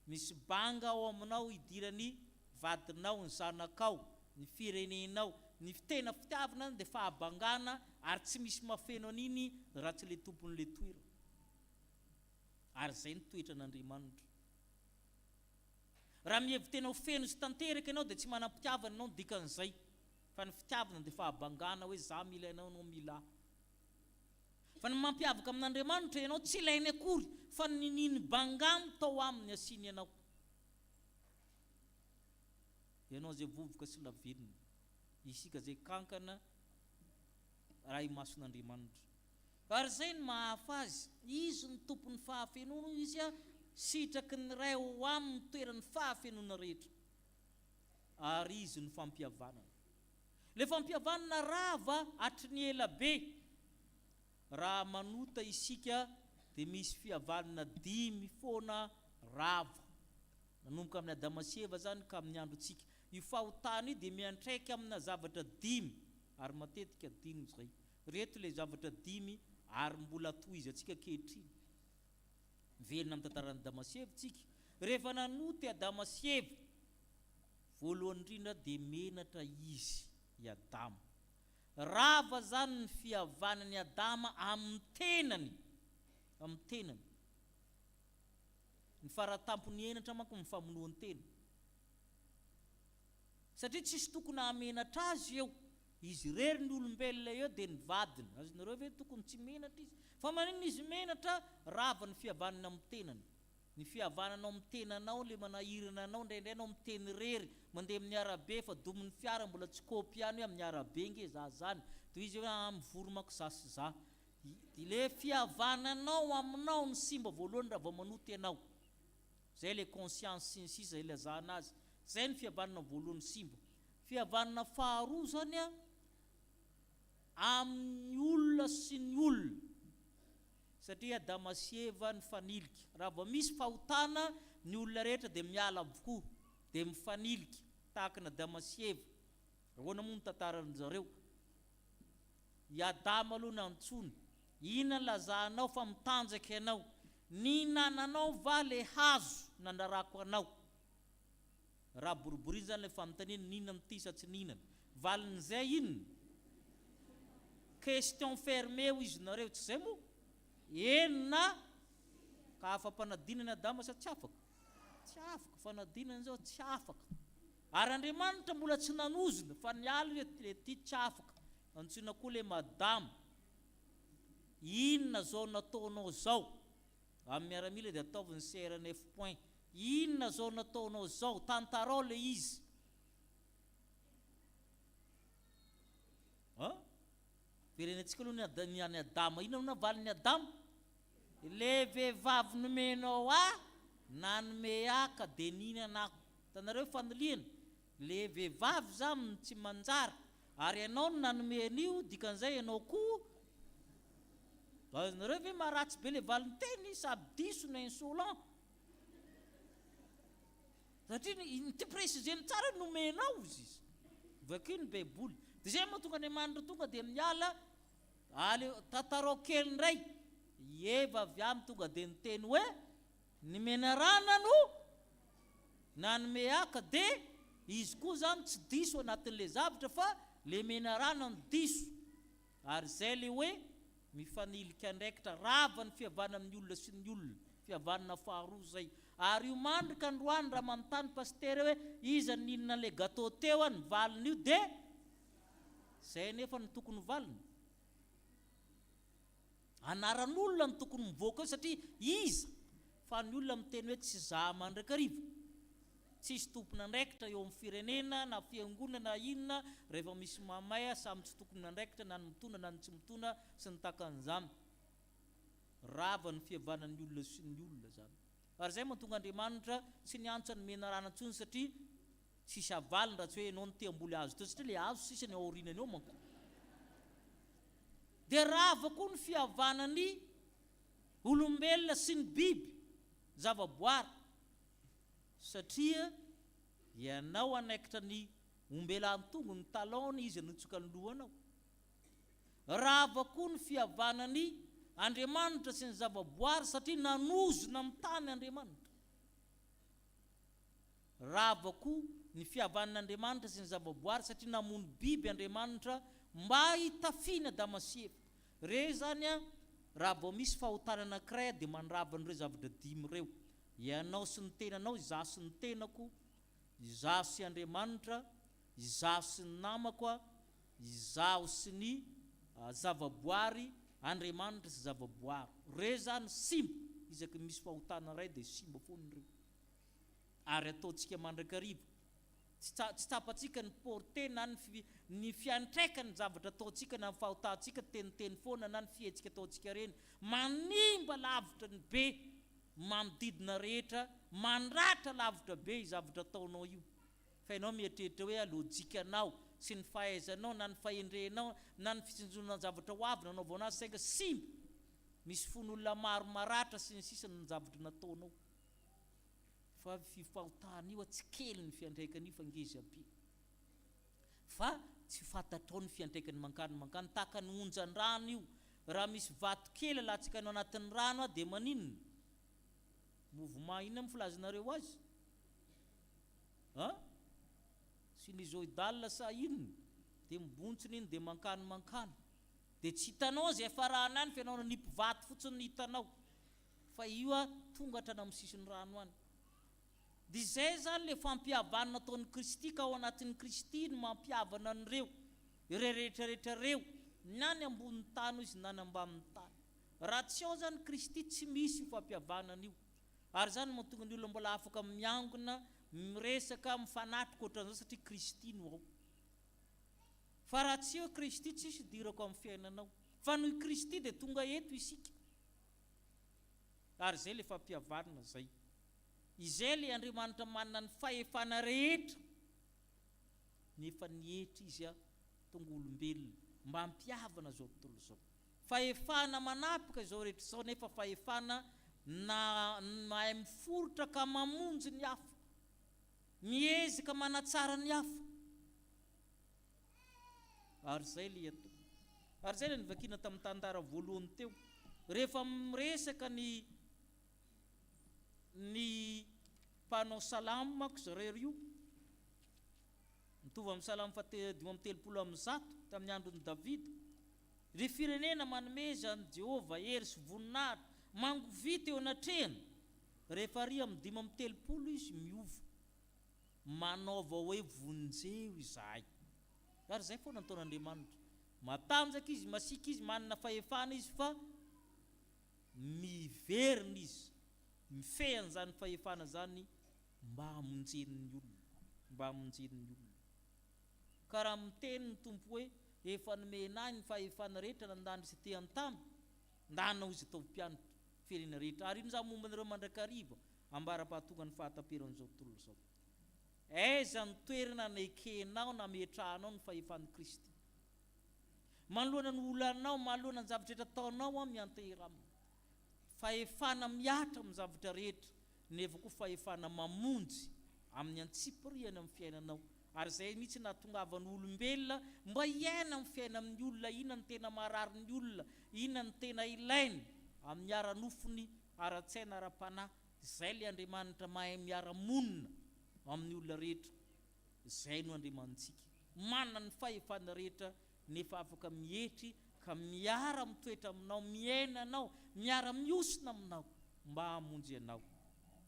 misy banga ao aminao hidirany vadinao ny zanakao ny firenenao ny tena fitiavana dia fahabangana ary tsy misy mafeno an'iny raha tsy le tompon'le toera ary zay ny toetra n'Andriamanitra raha mihevy tena ho feno sy tanteraka ianao dia tsy manam-pitiavana ianao dikan'izay fa ny fitiavana dia fahabangana hoe za mila ianao anao mila fa ny mampiavaka amin'Andriamanitra ianao tsy ilainy akory fa niny bangano tao aminy asiny ianao ianao zay vovoka sy lavelona isika zay kankana raha imason'Andriamanitra ary zay ny mahafa azy izy ny tompon'ny fahafenona izy a sitraky ny ray ho aminy toeran'ny fahafenona rehetra ary izy ny fampiavanana le fampiavanana rava hatry ny ela be raha manota isika dia misy fihavanana 5 foana rava nanomboka amin'ny Adama sy Eva zany ka amin'ny androtsika io fahotana io dia miantraika amina zavatra 5 ary matetika dino zay reto le zavatra 5 ary mbola tohizatsika kehitriny velona amin'ny tantaran'ny Adama sy Eva tsika rehefa nanoty Adama sy Eva voalohany indrindra dia menatra izy i Adama rava zany ny fihavanany Adama amin'ny tenany ny faratampony enatra manko ny famonoany tena satria tsisy tokony hamenatra azy eo izy rery ny olombelona eo dia ny vadiny azonareo ve tokony tsy menatra izy fa maninona izy menatra rava ny fihavanana amin'ny tenany ny fihavananao amin'ny tenanao le manahirana anao indraindray anao miteny rery mandeha amin'ny arabe fa domin'ny fiara mbola tsy kopy ihany hoe amin'ny arabe nge za zany toy izy hoe mivoro-mako za sy za le fihavananao aminao ny simba voalohany raha vao manoty ianao zay le conscience sy ny sisa ilazana azy zay ny fihavanana voalohany simba fihavanana faharoa zany a amin'ny olona sy ny olona satria Adama sy Eva ny faniliky raha vao misy fahotana ny olona rehetra dia miala avokoa dia mifaniliky tahaka ny Adama sy Eva ahoana moa ny tantaran'zareo i Adama aloha nantsony inona ny lazanao fa mitanjaka ianao ninananao va le hazo nandrarako anao raha boriboriny zany le fanontaniana ninona mitisa tsy ninana valin'izay inona question fermé ho izy nareo tsy zay moa enina ka afa-panadinany Adama sa tsy afaka fanadinany zao tsy afaka ary Andriamanitra mbola tsy nanozona fa nialy le ty tsy afaka antsoina koa le madama inona zao nataonao zao amin'ny miaramila dia ataoviny CRNF point inona zao nataonao zao, tantarao le izy. Verenetsika aloha ny any Adama, inona na valin'ny Adama? Le vehivavy nomenao nanome aka de nina anako. Tanareo fanoliana, le vehivavy zany tsy manjara, ary ianao no nanome an'io, dikan'izay ianao koa. Nareo ve maharatsy be le valiny teny sady diso na insolent. Satria ty préciseny tsara nomenao izy. Vakio ny Baiboly. Dia zay mahatonga Andriamanitra tonga dia miala tantarao kely indray. Eva avy aminy tonga dia niteny hoe nimena rana no nanome aka, dia izy koa zany tsy diso anatin'le zavatra fa le mena rana no diso. Ary zay le hoe mifanilika ndraikitra, rava ny fihavanana amin'ny olona sy ny olona, fihavanana faharoa zay. Ary io mandrika androany raha manontany pasteur hoe iza ninona le gâteau teo ny valiny io, dia zay nefa ny tokony valiny. Anaran'olona ny tokony mivoaka satria iza fa ny olona miteny hoe tsy za mandrakariva. Tsisy tompona ndraikitra eo amin'ny firenena na fiangonana na inona, rehefa misy mamay samy tsy tompona ndraikitra, na ny mitona na ny tsy mitona sy ny takan'izany. Rava ny fihavanan'ny olona sy ny olona zany. Ary zay mahatonga Andriamanitra tsy niantso nomena rana intsony, satria tsisy avaliny raha tsy hoe ianao nite-amboly azo teo, satria le azo sisa ny ao aorinany eo manko. Dia rava koa ny fihavanan'ny olombelona sy ny biby, zavaboary, satria ianao anaikitra ny ombelany-tongo ny talony izy anitsoka ny lohanao. Rava koa ny fihavanan'ny Andriamanitra sy ny zavaboary, satria nanozona amin'ny tany Andriamanitra. Rava koa ny fihavanan'Andriamanitra sy ny zavaboary, satria namono biby Andriamanitra mba hitafiana Damasiefa. Re zany raha vao misy fahotana anankiray dia mandrava an'ireo zavatra dimy reo. Ianao sy ny tenanao, izaho sy ny tenako, izaho sy Andriamanitra, izaho sy ny namako, izaho sy ny zavaboary, Andriamanitra sy zavaboary. Re zany simba, izaka misy fahotana ray dia simba foana reo. Ary ataontsika mandrakariva. Tsy tapatsika ny porté na ny fiantraikany zavatra ataontsika na ny fahotantsika teniteny foana na ny fihetsika ataontsika reny. Manimba lavitra ny be manodidina rehetra, mandratra lavitra be zavatra ataonao io. Fa ianao mieritreritra hoe lojikanao sy ny fahaizanao na ny fahendrenao na ny fitsinjona zavatra ho avy nanaovao anazy, sainga simba. Misy fon'olona maro maratra sy ny sisany ny zavatra nataonao. Fa fifahotana io tsy kely ny fiantraikany io fa ngeza be. Fa tsy fantatrao ny fiantraikany mankany tahaka ny onjan-drano io. Raha misy vato kely alantsika anao anatin'ny rano dia maninona? Mouvement inona mifilazanareo azy? Sinusoidal sa inona? Dia mibontsina iny dia mankany. Dia tsy hitanao zay farahana any fa ianao nanipy vato fotsiny ny hitanao. Fa io tongatra amin'ny sisin'ny rano any. Dia zay zany le fampihavanana ataon'ny Kristy, ka ao anatin'ny Kristy no mampihavana an'ireo rehetrarehetra reo, nany ambonin'ny tany izy nany ambanin'ny tany. Raha tsy ao zany Kristy tsy misy io fampihavanana io. Ary zany mahatonga ny olona mbola afaka miangona, miresaka, mifanatrika ohatran'izao satria Kristy no ao. Fa raha tsy eo Kristy tsisy dirako amin'ny fiainanao. Fa noho Kristy dia tonga eto isika. Ary zay le fampihavanana zay. Izay le Andriamanitra manana ny fahefana rehetra, nefa nietra izy tonga olombelona mba hampihavana zao tontolo zao. Fahefana manapaka izao rehetra izao, nefa fahefana na mahay miforotra ka mamonjy ny hafa, miezaka manatsara ny hafa. Ary zay le atao. Ary zay le nivakiana tamin'ny tantara voalohany teo. Rehefa miresaka ny mpanao salamo manko zareo io, mitovy amin'ny salamo 5:1 tamin'ny andron'ny Davida. Ry firenena manomezany Jehova hery sy voninahitra, mangovita eo anatrehany. Rehefa ary amin'ny 5:30 izy miova, manaova hoe vonjeo izahay. Ary zay foana nataon'Andriamanitra. Matanjaka izy, masika izy, manana fahefana izy, fa miverina izy mifehan'izany fahefana zany mba hamonjen'ny olona ka raha miteny ny tompo hoe efa nomena ny fahefana rehetra nandandry izay te antamy ndanao izy atao mpianatra firenena rehetra ary ino zany momban'ireo mandrakariva ambara-pahatonga ny fahataperan'izao tontolo zao aiza ny toerana naekenao na metrahanao ny fahefan'i Kristy manoloana ny olanao manoloana ny zavatra rehetra ataonao a miantehera aminy fahefana miatra amin'ny zavatra rehetra nefa koa fahefana mamonjy amin'ny antsipiriana amin'ny fiainanao ary zay mihitsy nahatongavan'ny olombelona mba hiaina amin'ny fiaina amin'ny olona inona ny tena marary ny olona inona ny tena ilainy amin'ny ara-nofony ara-tsaina ara-panahy zay le Andriamanitra mahay miara-monina amin'ny olona rehetra zay no Andriamantsika manana ny fahefana rehetra nefa afaka mietry ka miara mitoetra aminao miainanao miara-miosina aminao mba hamonjy anao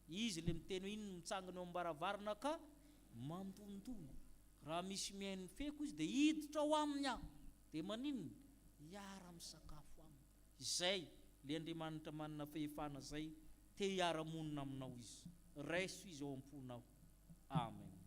izy le miteny hoe ino mitsangana eo ambaravarana ka mampondona raha misy miain'ny feko izy dia hiditra ao aminy aho dia maninona hiara misakafo aminy zay le Andriamanitra manana fahefana zay te hiara-monina aminao izy raiso izy ao am-ponao amen.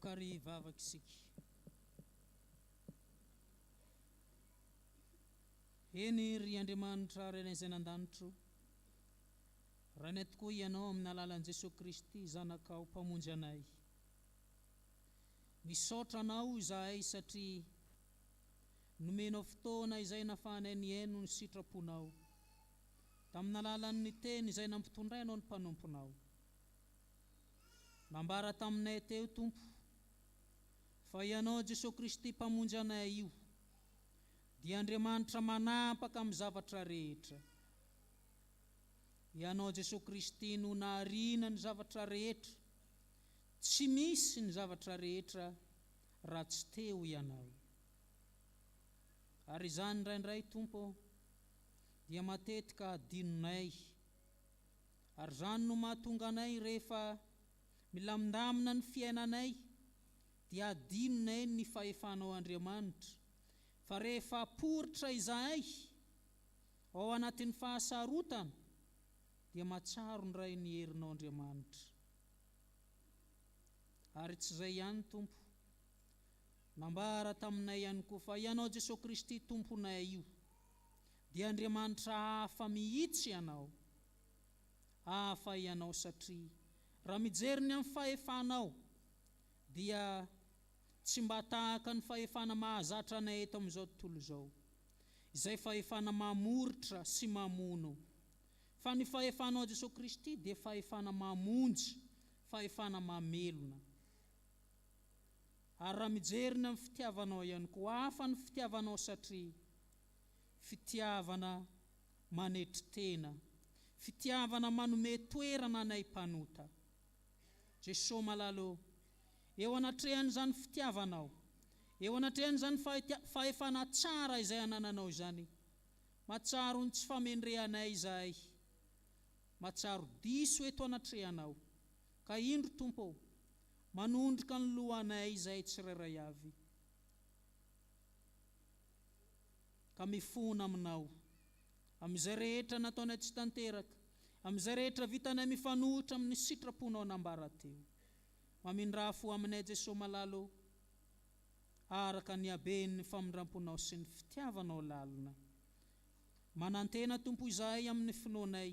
Aoka ry vavaka isika. Eny ry Andriamanitra renay izay nan-danitro, raha nay tokoa ianao amin'ny alalan'i Jesosy Kristy zanakao mpamonjy anay. Misaotra anao izahay satria nomenao fotoana izay nahafahanay niaino ny sitraponao, tamin'ny alalan'ny teny izay nampitondrainao ny mpanomponao. Nambara taminay teo Tompo, fa ianao Jesosy Kristy mpamonjy anay io, dia Andriamanitra manampaka amin'ny zavatra rehetra. Ianao Jesosy Kristy no nahariana ny zavatra rehetra, tsy misy ny zavatra rehetra raha tsy teo ianao. Ary izany indraindray Tompo, dia matetika adinonay, ary izany no mahatonga anay rehefa milamindamina ny fiainanay, dia adinonay ny fahefanao Andriamanitra. Fa rehefa poritra izahay ao anatin'ny fahasarotana, dia mahatsaro ny ray ny herinao Andriamanitra. Ary tsy izay ihany Tompo, nambara taminay ihany koa fa ianao Jesosy Kristy Tomponay io, dia Andriamanitra hafa mihitsy ianao. Hafa ianao satria raha mijeriny amin'ny fahefanao, dia tsy mba tahaka ny fahefana mahazatra anay eto amin'izao tontolo izao, izay fahefana mamoritra sy mamono. Fa ny fahefanao Jesosy Kristy dia fahefana mamonjy, fahefana mamelona. Ary raha mijeriny amin'ny fitiavanao ihany koa, hafa ny fitiavanao satria fitiavana manetry tena, fitiavana manome toerana anay mpanota. Jesosy malalo, eo anatrehan'izany fitiavanao, eo anatrehan'izany fahefana tsara izay anananao izany, matsaro ny tsy famendrehanay izahay, matsaro diso eto anatrehanao. Ka indro Tompo, manondroka ny lohanay izay tsirairay avy, ka mifona aminao amin'izay rehetra nataonay tsy tanteraka, amin'izay rehetra vitanay mifanohitra amin'ny sitraponao nambara teo. Mamindra fo aminay Jesosy malalo, araka ny haben'ny famindramponao sy ny fitiavanao lalina. Manantena Tompo izahay amin'ny finoanay,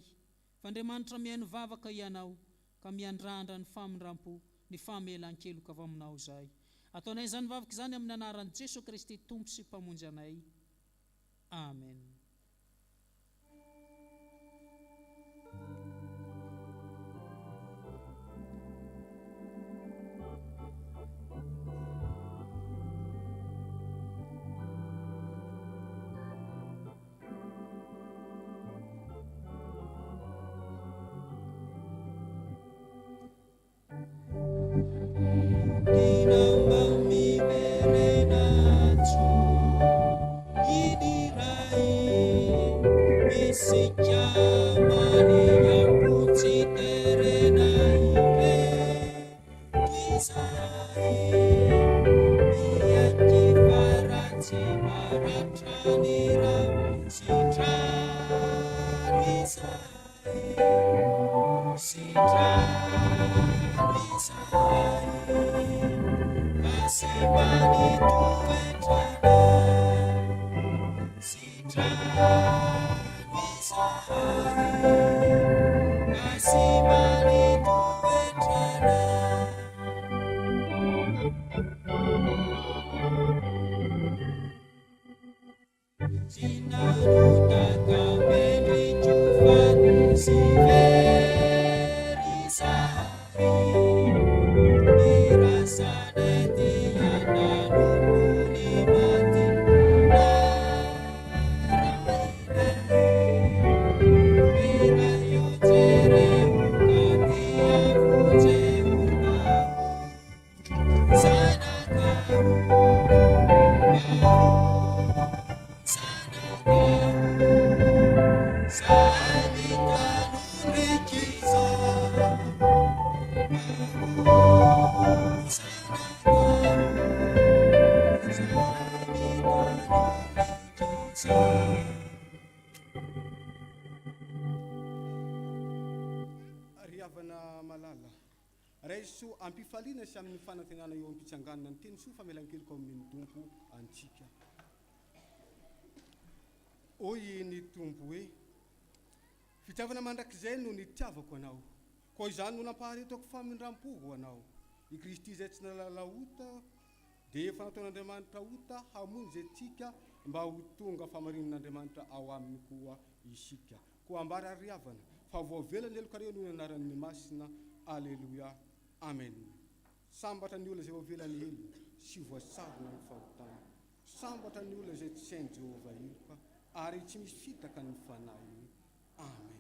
fa Andriamanitra mihaino vavaka ianao, ka miandrandra ny famindrampo, ny famelan-keloka avy aminao izahay. Ataonay izany vavaka izany amin'ny anaran'i Jesosy Kristy Tompo sy mpamonjy anay. Amen. Riavana malala, raiso ampifaliana sy amin'ny fanantenana eo ampitsanganana ny teny soa famelan-keloka amin'ny tompo antsika. Oy ny tompo hoe fitiavana mandrakizay no nitiavako anao, koa izany no nampaharetako famindram-po ho anao. I Kristy izay tsy nalala ota dia efa nataon'Andriamanitra ota hamono izay tsika mba ho tonga famarinin'Andriamanitra ao aminy koa isika. Koa ambara riavana fa voavelany elokareo no anaran'ny masina. Alleluia. Amen. Sambatra ny olona izay voavelany elo sy voasarona ny fahotana. Sambatra ny olona izay tsy sainy Jehova iloka ary tsy misy fitaka ny fanahy. Amen.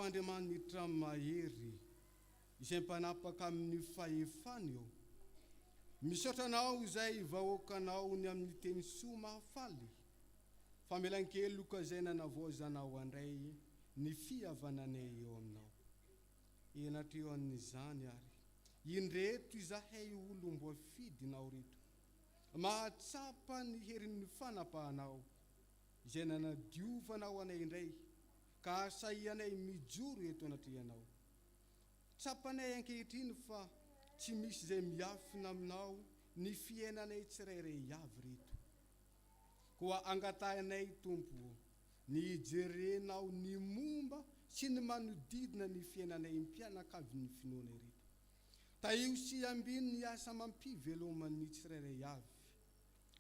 Andriamanitra mahery izay mpanapaka amin'ny fahefany eo, misaotra anao izay vahoakanao ny amin'ny teny soa mahafaly, famelan-keloka izay nanavoazanao andray ny fihavananay eo aminao. Enatreo an'izany ary indreto izahay olo mbo afidinao reto, mahatsapa ny herin'ny fanapahanao izay nanadiovanao anay indray ka asaianay mijoro eto anatrehanao. Tsapanay ankehitriny fa tsy misy izay miafina aminao ny fiainanay tsirairay avy reto. Koa angatahanay Tompo ny ijerenao ny momba sy ny manodidina ny fiainanay mpianakavy ny finoanay reto. Taio sy ambiny ny asa mampiveloman'ny tsirairay avy.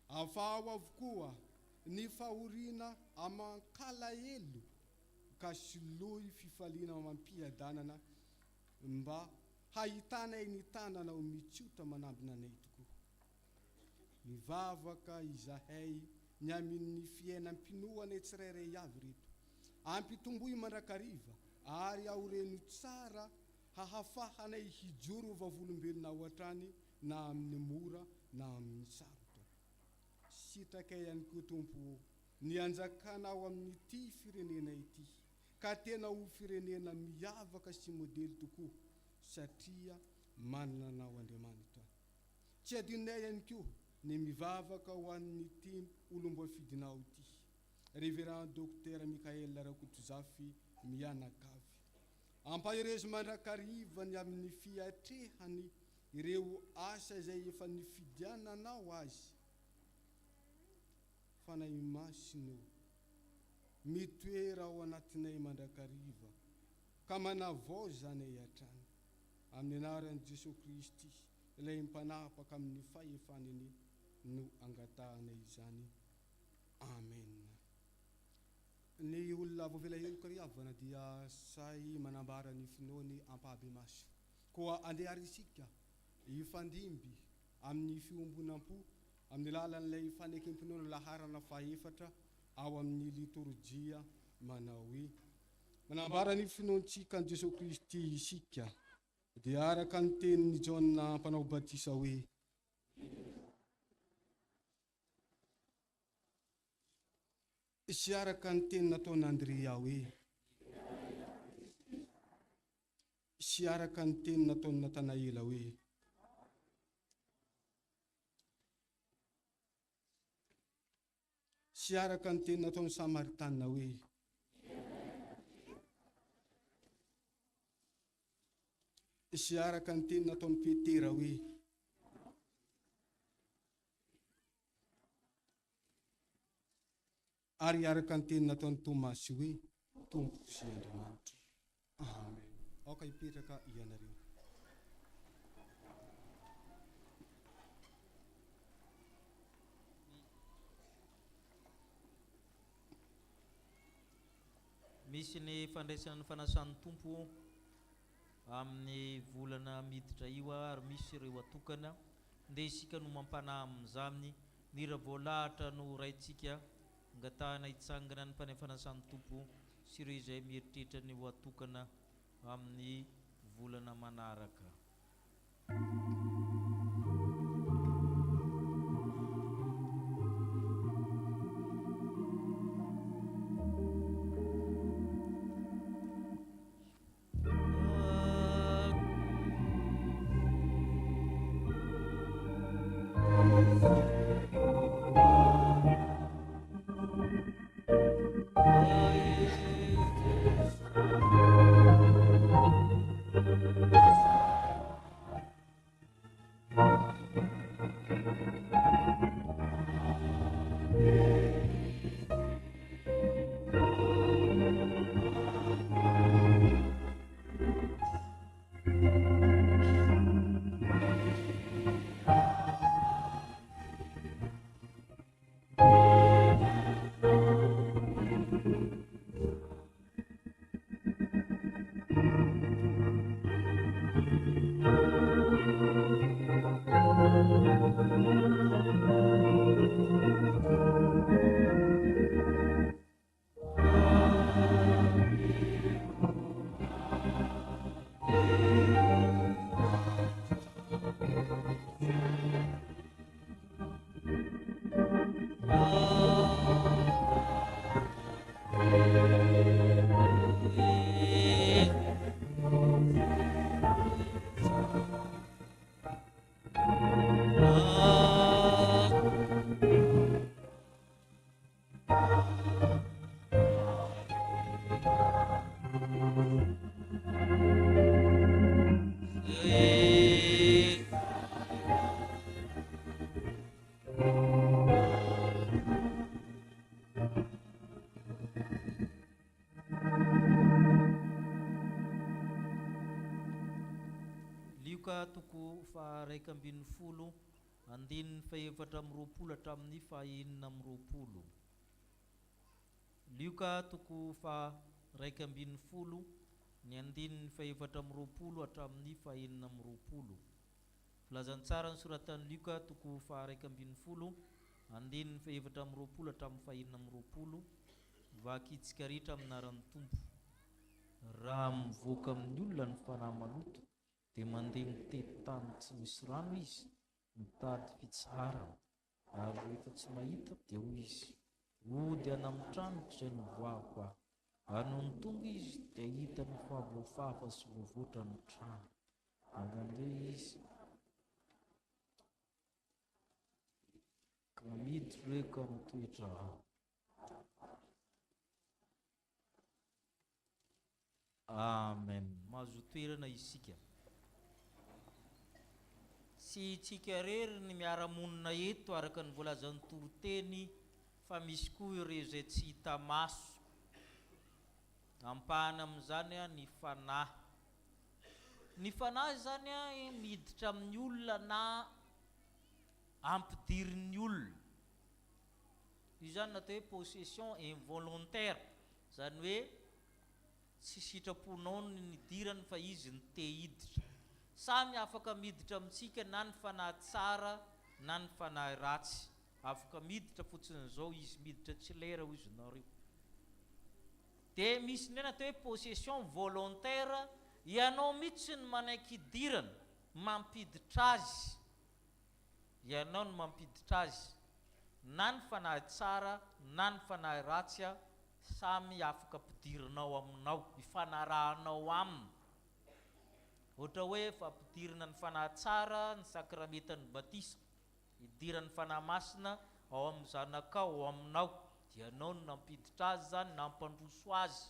Afao avokoa ny fahoriana amankala elo ka soloy fifaliana mampiadanana mba hahitanay ny tananao mitsiota manambina anay tokoa. Mivavaka izahay ny amin'ny fiainam-pinoanay tsirairay avy reto, ampitomboy mandrakariva ary aoreno tsara hahafahanay hijoro vavolombelona ao an-trany na amin'ny mora na amin'ny sarotra. Sitraka ihany koa Tompo ny anjakanao amin'ity firenena ity, ka tena ho firenena miavaka sy modely tokoa satria manana anao Andriamanitra. Tsy adinonay ihany koa ny mivavaka ho an'ity olom-boafidinao ity, Révérend Docteur Mikael Rakotozafy mianakavy. Ampahirezy mandrakarivany amin'ny fiatrehany ireo asa izay efa nifidiananao azy. Fanay masino mitoera ao anatinay mandrakariva, ka manavao zanay hatrany. Amin'ny anaran'i Jesosy Kristy ilay mipanapaka amin'ny fahefaniny no angatahana izany. Amen. Ny olona voavela heloka riavana dia say manambara ny finoany ampabe maso. Koa andeha isika ifandimby amin'ny fiombonam-po amin'ny lalan'ilay fanekam-pinoana laharana faefatra ao amin'ny liturjia manao hoe manambara ny finoantsika an Jesosy Kristy isika dia araka ny tenin'ny Jaona mpanao batisa hoe sy araka ny teny nataon'Andrea hoe sy araka ny teny nataon'ny Natanaela hoe sy araka ny teny nataon'ny Samaritana hoe sy araka ny teny nataon'ny Petera hoe ary araka ny teny nataon'ny Tomasy hoe Tompo sy Andriamanitra. Amen. Aoka hipetraka ianareo. Misy ny fandraisan'ny fanasan'ny Tompo amin'ny volana miditra io ary misy ireo atokana nde isika no mampanahy amin'izany ny raha no raitsika ngatahana hitsangana ny mpanefanasan'ny Tompo sy ireo izay mieritreritra ny ho atokana amin'ny volana manaraka. Toko faha-raika ambin'ny folo andininy faha-efatra amby roapolo hatramin'ny faha-enina amby roapolo. Lioka toko faha-raika ambin'ny folo ny andininy faha-efatra amby roapolo hatramin'ny faha-enina amby roapolo. Filazantsara ny soratan'ny Lioka toko faha-raika ambin'ny folo andininy faha-efatra amby roapolo hatramin'ny faha-enina amby roapolo. Vaky tsika ritra amin'ny anaran'ny Tompo. raha mivoaka amin'ny olona ny fanahy maloto dia mandeha mitety tany tsy misy rano izy mitady fitsarana, ary rehefa tsy mahita dia hoy izy ody any amin'ny trano izay nivoahako aho, ary no nitonga izy dia hita ny fahavoafafa sy voavoatra ny trano, mangandeha izy ka miditra hoe ka mitoetra ao. Amen. Mahazo toerana isika. Tsy tsika rery ny miara-monina eto araka ny voalazan'ny toroteny, fa misy koa ireo izay tsy hita maso. Ampahana amin'izany ny fanahy. Ny fanahy zany miditra amin'ny olona na ampidirin'ny olona. Io zany natao hoe possession involontaire, zany hoe tsy sitraponao ny nidirany fa izy ny te hiditra. Samy afaka miditra amintsika na ny fanahy tsara na ny fanahy ratsy. Afaka miditra fotsiny zao izy, miditra tsy lera ho izy nareo. Dia misy ny natao hoe possession volontaire, ianao mihitsy ny manaiky idirana mampiditra azy. Ianao no mampiditra azy. Na ny fanahy tsara na ny fanahy ratsy samy afaka ampidirinao aminao, ifanarahanao aminy. Ohatra hoe fampidirana ny fanahy tsara ny sakramentan'ny batisa, idiran'ny fanahy masina ao amin'ny zanakao, ao aminao, dia ianao no nampiditra azy zany, nampandroso azy.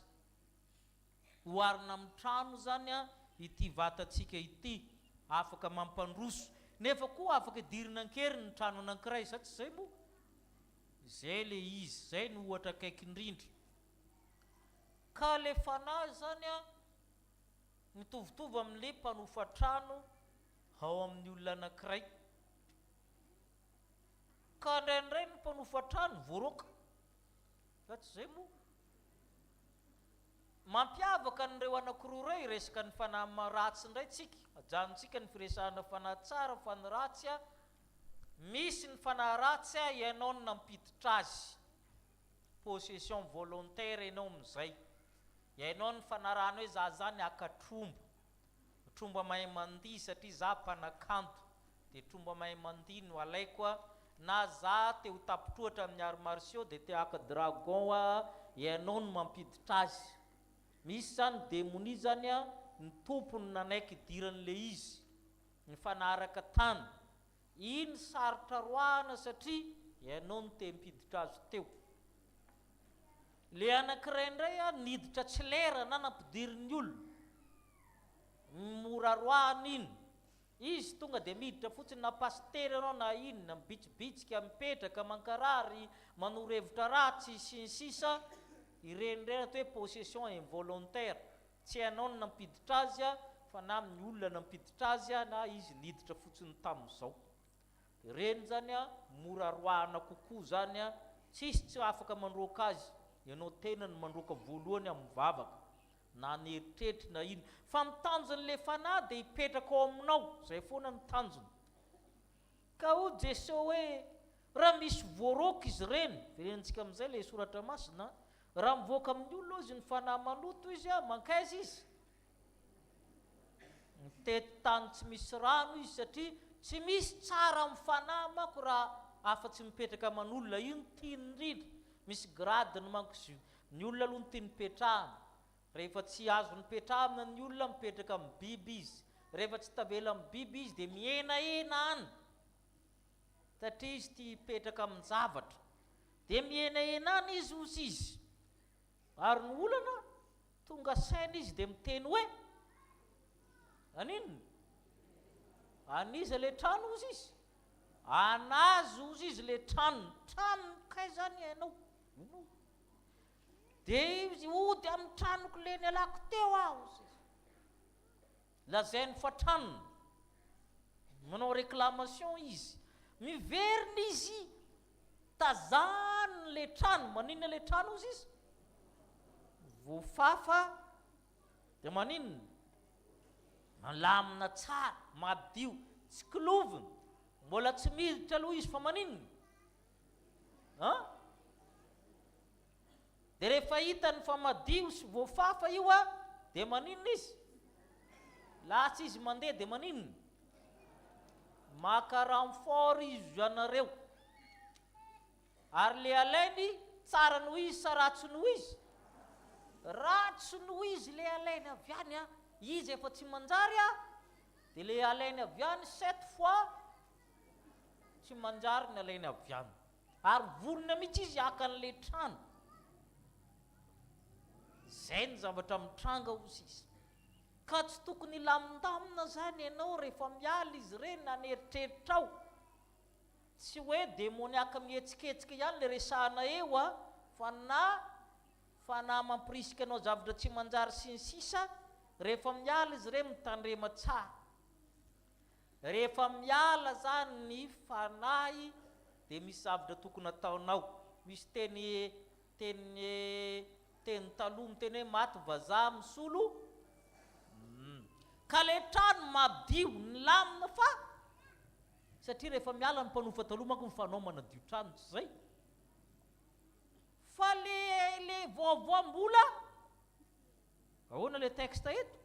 Oharina amin'ny trano zany ity vatantsika ity, afaka mampandroso, nefa koa afaka idirina ankeriny ny trano anankiray, sa tsy zay moa? Zay le izy, zay no ohatra akaiky indrindra. Ka le fanahy zany mitovitovy amin'le mpanofa trano ao amin'ny olona anankiray. Ka indraindray ny mpanofa trano voaroka, sa tsy zay moa? Mampiavaka an'ireo anankiroa iray resaka ny fanahy ratsy indray tsika, ajanontsika ny firesahana fanahy tsara, fanahy ratsy misy ny fanahy ratsy ianao no nampiditra azy, possession volontaire ianao amin'izay. Ianao ny fanarahana hoe za zany akatromba, tromba mahay mandihy satria za mpanakanto, dia tromba mahay mandihy no alaiko na za te ho tapitrohatra amin'ny arts martiaux dia te haka dragon ianao no mampiditra azy. Misy zany démonie zany ny tompony nanaiky idiran'le izy, ny fanaraka tany. Iny sarotra roahana satria ianao no te mpiditra azy teo. Le anankiray indray niditra tsy lera na nampidirin'ny olona, mora roahana iny. Izy tonga dia miditra fotsiny na pastery anao na iny, na mibitsibitsika, mipetraka, mankarary, manorevitra ratsy sy ny sisa. Ireny indray natao hoe possession involontaire. Tsy ianao no nampiditra azy fa na amin'ny olona nampiditra azy na izy niditra fotsiny tamin'izao. Ireny zany mora roahana kokoa zany, tsisy tsy afaka mandroaka azy. Ianao tena ny mandroaka voalohany amin'ny vavaka, na ny eritreritry na ino. Fa mitanjon'le fanahy dia hipetraka ao aminao, zay foana ny tanjony. Ka ho Jesosy hoe raha misy voaroka izy ireny, verentsika amin'izay le soratra masina, raha mivoaka amin'ny olona izy ny fanahy maloto izy mankaiza izy? Mitety tany tsy misy rano izy, satria tsy misy tsara amin'ny fanahy manko raha afa-tsy mipetraka aman'olona. Io ny tiany indrindra. Misy gradiny manko izy io. Ny olona aloha ny tiany petrahana. Rehefa tsy azo nipetrahana ny olona, mipetraka amin'ny biby izy. Rehefa tsy tavela amin'ny biby izy dia mihenahena any, satria izy tia hipetraka amin'ny zavatra. Dia mihenahena any izy hozy izy. Ary ny olana tonga saina izy dia miteny hoe aninona? Aniza le trano hozy izy? Anazy hozy izy le trano. Trano kay zany ianao? Dia izy ody amin'ny tranoko le nialako teo aho. Lazainy fa tranony. Manao réclamation izy. Miverina izy. Tazany le trano. Maninona le trano hozy izy? Voafafa. Dia maninona? Malamina tsara, madio, tsy kilovina. Mbola tsy miditra aloha izy fa maninona? Dia rehefa hitany fa madio sy voafafa io dia maninona izy lasa izy mandeha dia maninona maka renfort izy ianareo ary le alainy tsara noho izy sa ratsy noho izy ratsy noho izy le alainy avy any a izy efa tsy manjary a dia le alainy avy any 7 fois tsy manjary ny alainy avy any ary vorona mihitsy izy akan'le trano zay ny zavatra mitranga ozy izy ka tsy tokony lamindamina zany ianao rehefa miala izy reny naneritreritr ao tsy hoe demoniaka mihetsiketsiky ihany le resahana eo a fa na mampirisika anao zavatra tsy manjary sy ny sisa rehefa miala izy reny mitandrema tsara rehefa miala zany ny fanahy dia misy zavatra tokony ataonao misy teny taloha miteny hoe maty vazaha misolo ka le trano madio ny lamina fa satria rehefa miala ny mpanofa taloha manko mifanao manadio trano tsy zay fa le voavoam-bola ahoana le texte eto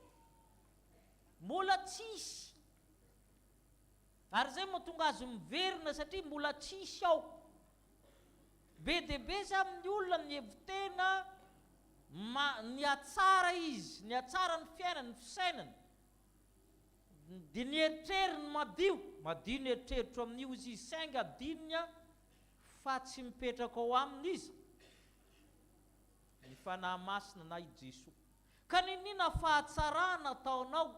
mbola tsisy ary zay mahatonga azy miverina satria mbola tsisy ao be dia be za amin'ny olona ny hevitena ny atsara izy ny atsara ny fiainany ny fisainany dia ny eritreriny madio ny eritreritro amin'io izy sainga adinina fa tsy mipetraka ao aminy izy ny fanahy masina na i Jesoa ka ninina fahatsarana ataonao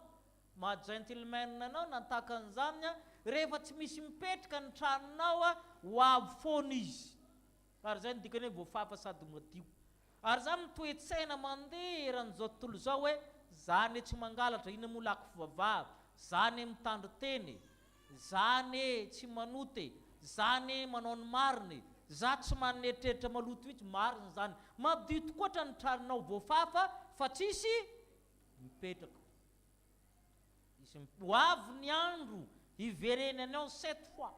ma-gentleman anao nantaka an'izany a rehefa tsy misy mipetraka ny tranonao a ho avy foana izy ary zay ny dikany hoe voafafa sady madio ary zany mitoetsaina mandeha eran'izao tontolo izao hoe zany tsy mangalatra ina moa lako fivavaha zany mitandro teny zany tsy manote zany manao ny mariny za tsy maneritreritra maloto mihitsy mariny zany madio tokoatra ny tranonao voafafa fa tsisy mipetraka izy ho avy ny andro hivereny anao 7 fois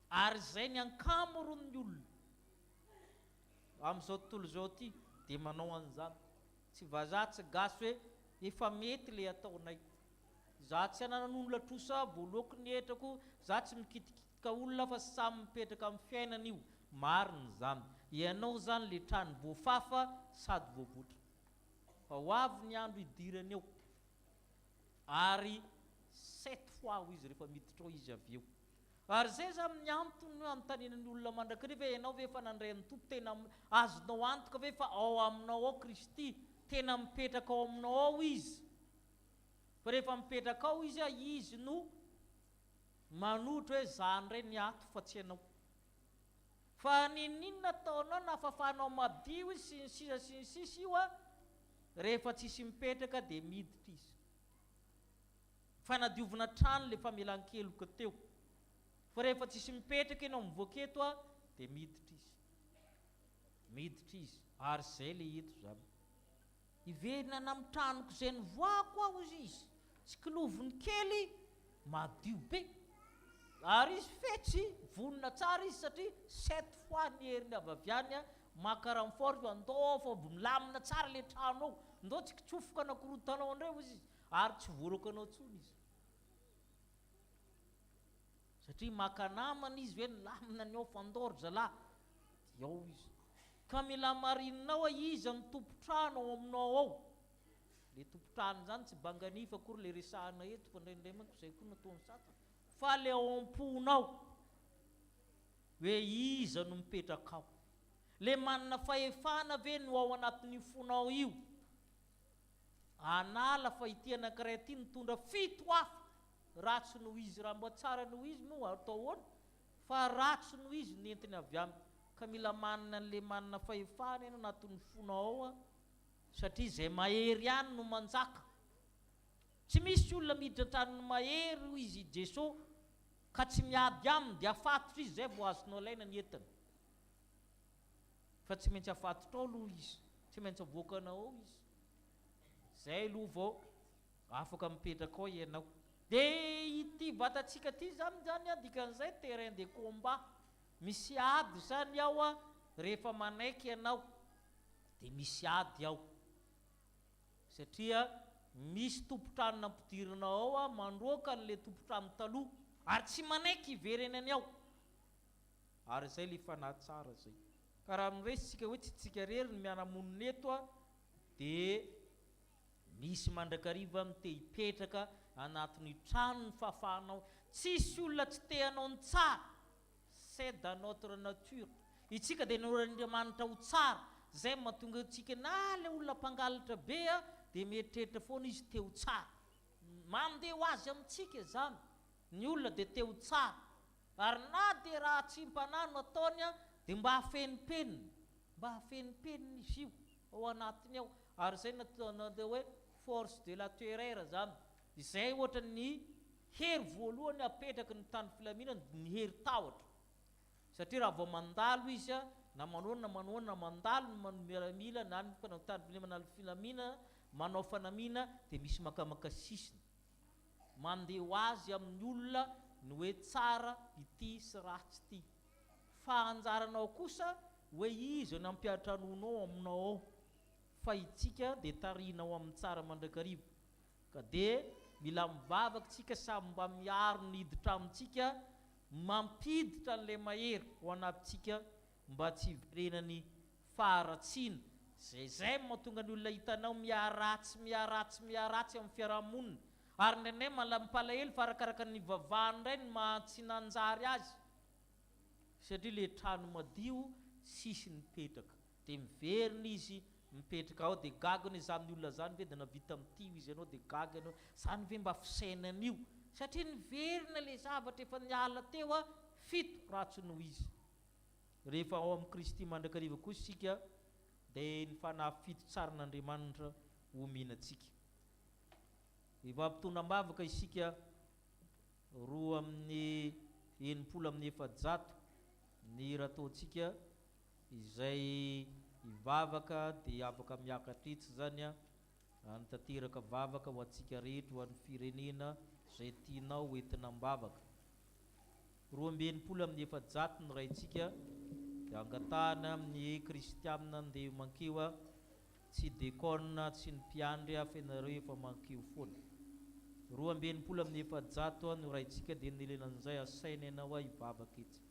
ary zay ny ankamoron'ny olona amin'izao tontolo zao ty dia manao an'izany tsy vazaha tsy gasy hoe efa mety le ataonay za tsy ananan'olona trosa voaloako ny etrako za tsy mikitikitika olona fa samy mipetraka amin'ny fiainana io mariny zany ianao zany le trano voafafa sady voavotra fa ho avy ny andro hidirany eo ary 7 fois ho izy rehefa miditra ao izy avy eo ary zay za amin'ny antony anotaninany olona mandrakariva ianao ve efa nandray ny tompo tena azonao antoka ve fa ao aminao ao Kristy tena mipetraka ao aminao ao izy fa rehefa mipetraka ao izy a izy no manotra hoe zany ray ny ato fa tsy ianao fa ninina ataonao nafafanao madio izy sy ny sisa io a rehefa tsisy mipetraka dia miditra izy fa nadiovina trano le famelan-keloka teo fa rehefa tsisy mipetraka ianao mivoaketo a dia miditra izy ary zay le eto zany hiverina na amin'ny tranoko zay ny voako aho izy tsy kiloviny kely madio be ary izy fetsy vonona tsara izy satria 7 fois ny heriny avy any a maka renfort andao fa milamina tsara le trano ao ndao tsy kitsofoka anakorotanao andreo izy ary tsy voaroko anao tsony izy satria maka namana izy hoe nilamina ny ao fandoro zalahy dia ao izy ka mila marininao a izy ny tompotrano ao aminao ao le tompotrano zany tsy banganifa akory le resahana eto fa indraindray manko zay koa nataony sata fa le ao am-ponao hoe iza no mipetraka ao le manana fahefana ve no ao anatin'ny fonao io anala fa ity anankiray ty mitondra 7 hafa ratsy noho izy raha mba tsara noho izy moa atao ahoana fa ratsy noho izy nentiny avy aminy ka mila manana an'le manana fahefana ianao anatin'ny fonao ao a satria zay mahery ihany no manjaka tsy misy olona miditra tranony mahery ho izy Jesosy ka tsy miady aminy dia afatotra izy zay vao azonao alaina ny entiny fa tsy maintsy afatotra ao aloha izy tsy maintsy avoakanao ao izy zay aloha vao afaka mipetraka ao ianao dia ity vatantsika ty zany a dikan'izay terrain de combat misy ady zany ao a rehefa manaiky ianao dia misy ady ao satria misy tompotrano nampidirinao ao a mandroaka n'le tompotrano taloha ary tsy manaiky ivereny any ao ary zay le fanahy tsara zay ka raha miresitsika hoe tsy tsika rery ny miaramonina eto a dia misy mandrakariva mite hipetraka anatin'ny trano ny fahafahanao tsisy olona tsy tehanao ny tsara c'est dans notre nature itsika dia noran'Andriamanitra ho tsara zay mahatonga tsika na le olona mpangalatra be a dia mieritreritra foana izy teo tsara mandeha ho azy amintsika zany ny olona dia teo tsara ary na dia raha tsy mpanano ataony a dia mba hafenipenina izy io ao anatiny ao ary zay natao hoe force de la terreur zany izay ohatra ny hery voalohany apetraka ny tany filaminana ny hery tahotra satria raha vao mandalo izy a na manoana mandalo ny miaramila na ny mpanao tany filaminana manao fanamina dia misy makamaka sisiny mandeha ho azy amin'ny olona ny hoe tsara ity sy ratsy ity fa anjaranao kosa hoe izy nampiatranonao aminao ao fa itsika dia tarinao amin'ny tsara mandrakariva ka dia mila mivavaka tsika samy mba miaro ny hiditra amintsika mampiditra n'le mahery ho anatintsika mba tsy hiverenany faharatsiana zay mahatonga ny olona hitanao miaratsy amin'ny fiarahamonina ary nenay malampalahelo fa arakaraka ny vavahany indray ny mahatsinanjary azy satria le trano madio sisy mipetraka dia miverina izy mipetraka ao dia gagany zany olona zany ve dia navita amin'ity izy ianao dia gagany zany ve mba fisainan'io satria niverina le zavatra efa niala teo a fito ratsy noho izy rehefa ao amin'ny Kristy mandrakariva kosa isika dia ny fanahy fito tsaran'Andriamanitra omenantsika ivampitonam-bavaka isika roa amin'ny 700 ny rataontsika izay ivavaka dia afaka miakatra itsy zany a nitateraka vavaka ho antsika rehetra ho an'ny firenena zay tianao entina mivavaka 700 ny raintsika dia angatahana amin'ny kristianina andeha mankeo a tsy dekona tsy ny mpiandry a fenareo efa mankeo foana 270 ny raintsika dia nilenan'izay asaina ianao a hivavaka itsy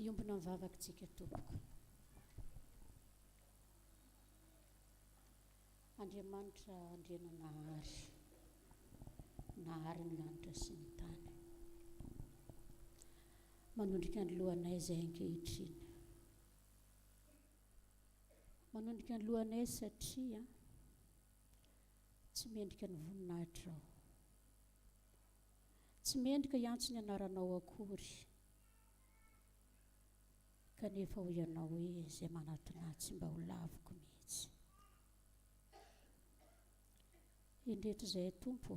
iombona mivavakantsika tompoko Andriamanitra andriana nahary ny lanitra sy ny tany manondrika ny lohanay izay ankehitriny manondrika ny lohanay satria tsy mendrika ny voninahitra ao tsy mendrika iantso ny anaranao akory kanefa ho ianao hoe izay manatinatsy mba ho laviko mihitsy indretra izay tompo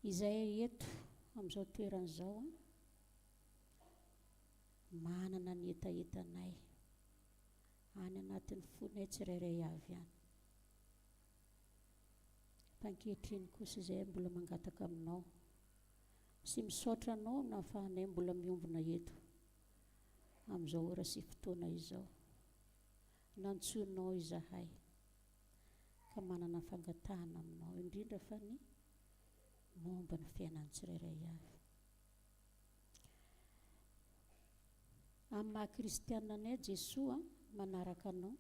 izay eto amin'izao toeran'izao manana ny etaetanay any anatin'ny fonay tsirairay avy any Pankehitriny kosa izay mbola mangataka aminao sy misaotra anao na ahafahanay mbola miombona eto amin'izao ora sy fotoana izao. Nantsonao izahay ka manana fangatahana aminao indrindra fa ny momba ny fiainan'ny tsirairay avy. Amin'ny maha-kristiananay Jesoa manaraka anao,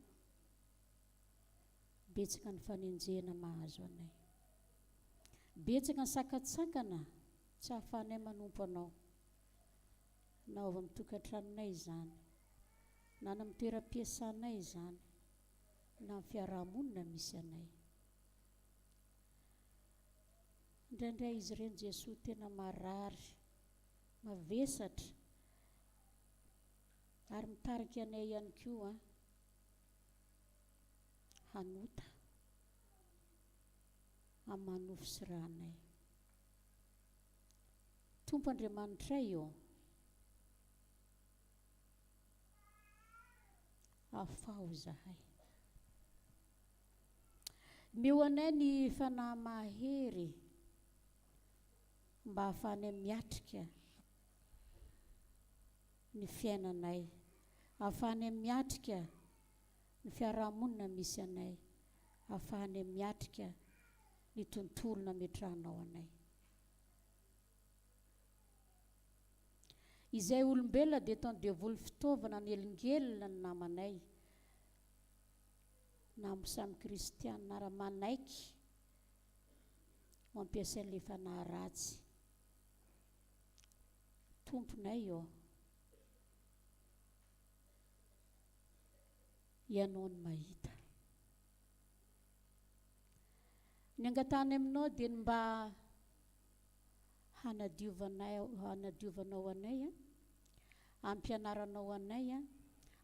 betsaka ny fanenjehana mahazo anay, betsaka ny sakatsakana tsy ahafahanay manompo anao, na avy amin'ny tokantranonay izany, na amin'ny toeram-piasanay izany, na amin'ny fiarahamonina misy anay. Indraindray izy ireny Jesoa tena marary, mavesatra, ary mitarika anay ihany koa hanota amin'ny manofo sy ranay. Tompo Andriamanitra io, afaho izahay. Meo anay ny fanahy mahery mba ahafahanay miatrika ny fiainanay, ahafahanay miatrika ny fiarahamonina misy anay, ahafahanay miatrika ny tontolo nametrahanao anay. Izay olombelona dia tao dia voly fitaovana ny elingelina ny namanay, na samy kristianina raha manaiky mampiasa ilay fanahy ratsy. Tomponay io, ianao ny mahita. Ny angatahany aminao dia mba hanadiovanao anay, ampianaranao anay,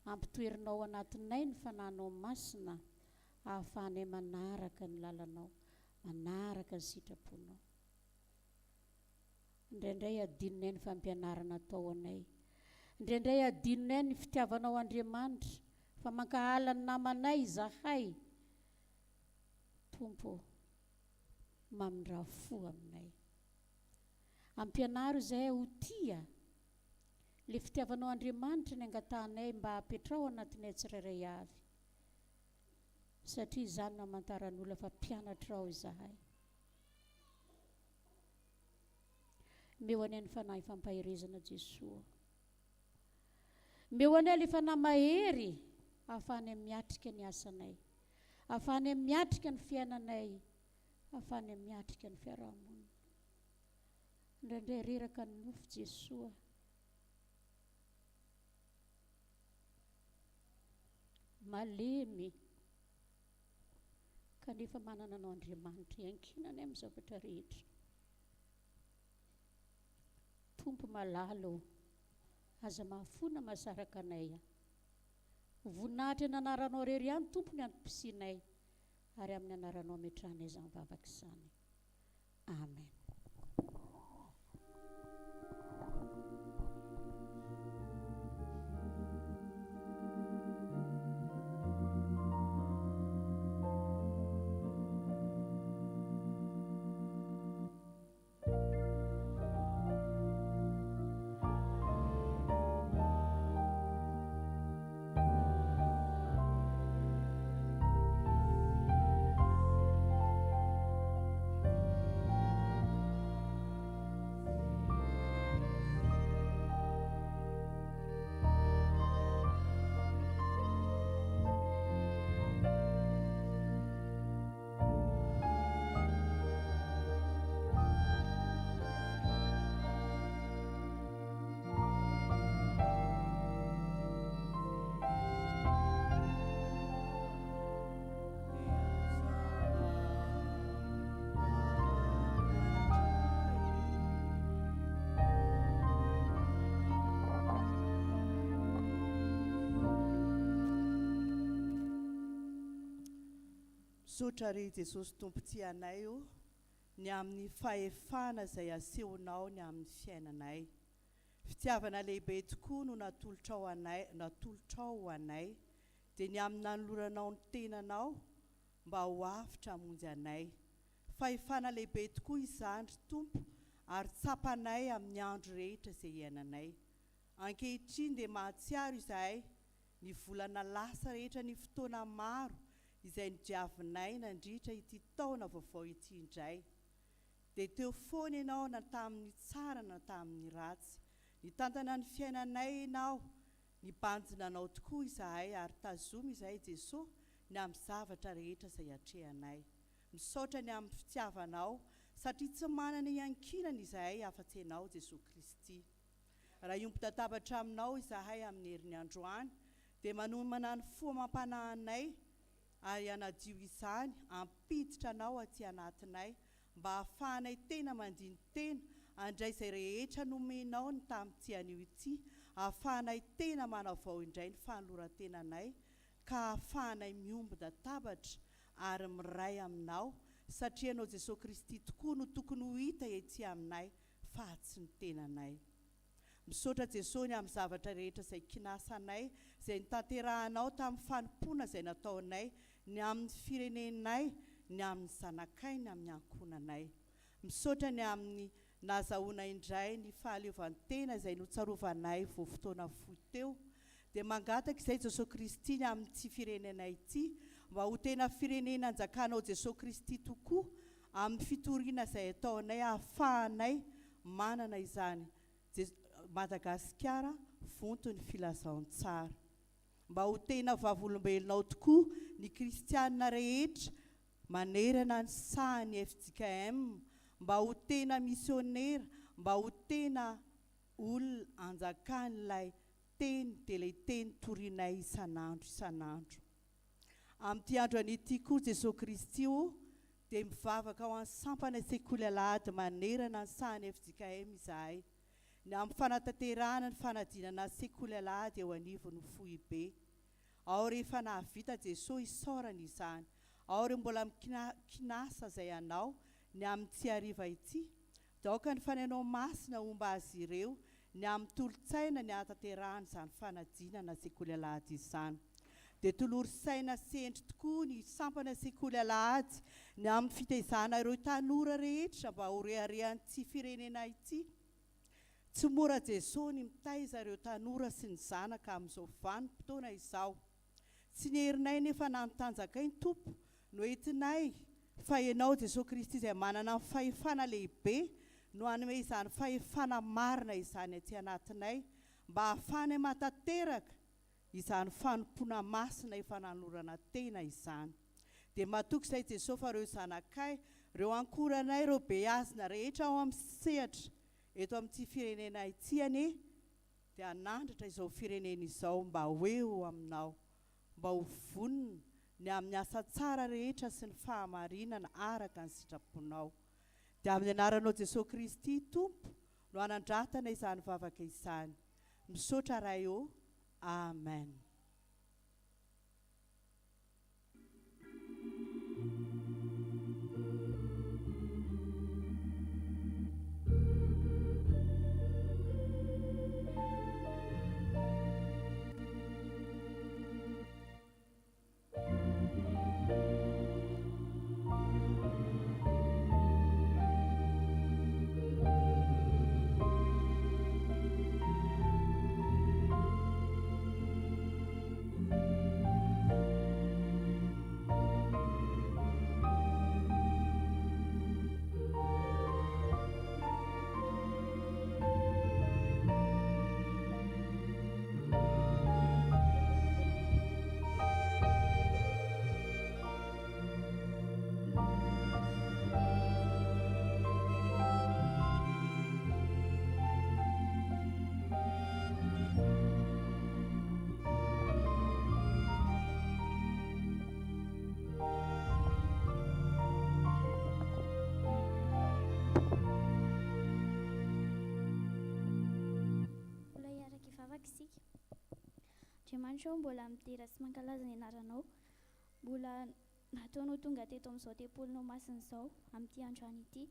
ampitoerinao anatinay ny fanahinao masina, ahafahanay manaraka ny lalanao, manaraka ny sitraponao. Indraindray adinonay ny fampianarana atao anay, indraindray adinonay ny fitiavanao Andriamanitra, fa mankahala ny namanay izahay. Tompo, mamindra fo aminay. Ampianaro izahay ho tia le fitiavanao Andriamanitra ny angatahanay mba hapetrao anatinay tsirairay avy. Satria izany namantaran'olona fa mpianatra ao izahay. Meo anay ny fanahy fampaherezana Jesoa. Meo anay le fanahy mahery ahafahanay miatrika ny asanay, ahafahanay miatrika ny fiainanay, ahafahanay miatrika ny fiarahamonina. Indraindray reraka ny nofo Jesoa. Malemy, kanefa manana anao Andriamanitra iankinany amin'ny zavatra rehetra. Tompo malalo, aza mahafona mahasaraka anay. Voninahitra ny anaranao rery ihany Tompo ny antom-pisianay, ary amin'ny anaranao ametrahanay izany vavaka izany. Amen. Misaotra ry Jesosy tompontsianay io, ny amin'ny fahefana izay asehonao ny amin'ny fiainanay. Fitiavana lehibe tokoa no natolotrao anay, dia ny amin'ny nanoloranao ny tenanao mba ho afitra hamonjy anay. fahefana lehibe tokoa izany ry tompo ary tsapanay amin'ny andro rehetra izay iainanay. Ankehitriny dia mahatsiaro izahay ny volana lasa rehetra ny fotoana maro izay nidiavinay nandritra ity taona vaovao ity indray. Dia teo foana ianao na tamin'ny tsara na tamin'ny ratsy. Nitantana ny fiainanay ianao, nibanjinanao tokoa izahay ary tazomy izahay Jesosy ny amin'ny zavatra rehetra izay hatrehanay. Misaotra ny amin'ny fitiavanao satria tsy manana iankinana izahay afa-tsy ianao Jesosy Kristy. Raha iompon-databatra aminao izahay amin'ny herinandroany dia manomana ny fomam-panahinay ary hanadio izany ampiditra anao aty anatinay mba hahafahanay tena mandiny tena andray izay rehetra nomenao ny tamin'ity anio ity, hahafahanay tena manavao indray ny fanoloran-tenanay ka hahafahanay miombon-databatra ary miray aminao satria anao Jesosy Kristy tokoa no tokony ho hita ety aminay fa tsy ny tenanay. Misaotra Jesosy ny amin'ny zavatra rehetra izay kinasanay izay nitanterahanao tamin'ny fanompoana izay nataonay ny amin'ny firenenay, ny amin'ny zanakay, ny amin'ny ankonanay. Misaotra ny amin'ny nazahoana indray ny fahaleovantena izay notsarovanay vao fotoana fohy teo. Dia mangataka izay Jesosy Kristy ny amin'ity firenenay ity mba ho tena firenena anjakanao Jesosy Kristy tokoa amin'ny fitoriana izay ataonay ahafahanay manana izany Madagasikara vontony filazaon-tsara. Mba ho tena vavolombelonao tokoa ny kristianina rehetra manerana ny sahany FJKM, mba ho tena misionera, mba ho tena olona anjakan'ilay teny dia ilay teny torinay isanandro. Amin'ity andro an'ity koa Jesosy Kristy dia mivavaka ao amin'ny sampana sekoly alahady manerana ny sahany FJKM izahay. Ny amin'ny fanatanterahana ny fanadinana sekoly alahady eo anivony Fohibe. Ao rehefa nahavita Jesosy isaorana izany. Ao re mbola mikinasa izay anao ny amin'ity hariva ity. Dia aoka ny fanainao masina omba azy ireo ny amin'ny tolotsaina ny hatanterahana izany fanadinana sekoly alahady izany. Dia tolory saina sendry tokoa ny sampana sekoly alahady ny amin'ny fitaizana ireo tanora rehetra mba ho reharehan'ity firenena ity. Tsy mora Jesosy ny mitaiza ireo tanora sy ny zanaka amin'izao vanim-potoana izao. Tsy ny herinay nefa nanotanjakay ny tompo no entinay fa ianao Jesosy Kristy izay manana ny fahefana lehibe no hanome izany fahefana marina izany aty anatinay mba hahafahanay matateraka izany fanompoana masina efa nanolorana tena izany. Dia matoky izay Jesosy fa ireo zanakay, ireo ankoranay, ireo beazina rehetra ao amin'ny sehatra eto amin'ity firenena ity anie dia hanandratra izao firenena izao mba ho eo aminao, mba ho vonona ny amin'ny asa tsara rehetra sy ny fahamarinana araka ny sitraponao. Dia amin'ny anaranao Jesosy Kristy Tompo no hanandratana izany vavaka izany. Misaotra raha eo. Amen. Andriamanitra mbola mitera sy mankalaza ny anaranao, mbola nataonao tonga teto amin'izao tempolinao masina izao amin'ity androany ity.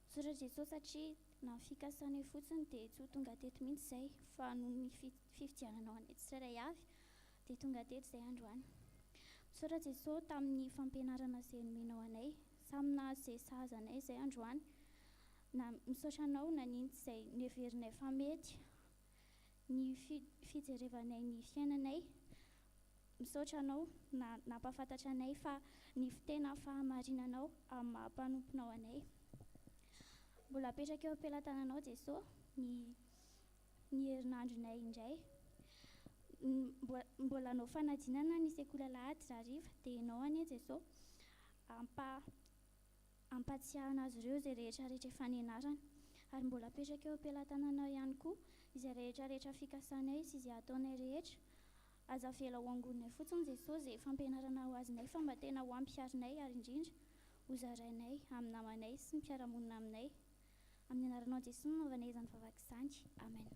Misaotra Jesosy satria na fikasana fotsiny dia tsy ho tonga teto mihitsy izay fa noho ny fifidiananao anay tsirairay avy dia tonga teto izay androany. Misaotra Jesosy tamin'ny fampianarana izay nomenao anay samina izay sahazanay izay androany na misaotra anao nanintsy izay neverinay fa mety ny fijerevanay ny fiainanay. Misaotra anao nampafantatra anay fa ny fitena fahamarinanao amin'ny maha-mpanomponao anay. Mbola apetraka eo am-pelantananao Jesosy ny herinandronay indray. Mbola anao fanadinana ny sekoly Alahady rariva dia ianao anie Jesosy ampatsiahana azy ireo izay rehetrarehetra efa nianarana, ary mbola apetraka eo am-pelantananao ihany koa izay rehetrarehetra fikasanay sy izay ataonay rehetra. Aza vela ho angononay fotsiny Jesosy izay fampianarana ho azinay fa mba tena ho ampiarinay ary indrindra ho zarainay amin'ny namanay sy ny mpiaramonina aminay. Amin'ny anaranao Jesosy no nanaovanay izany vavaka izany. Amen.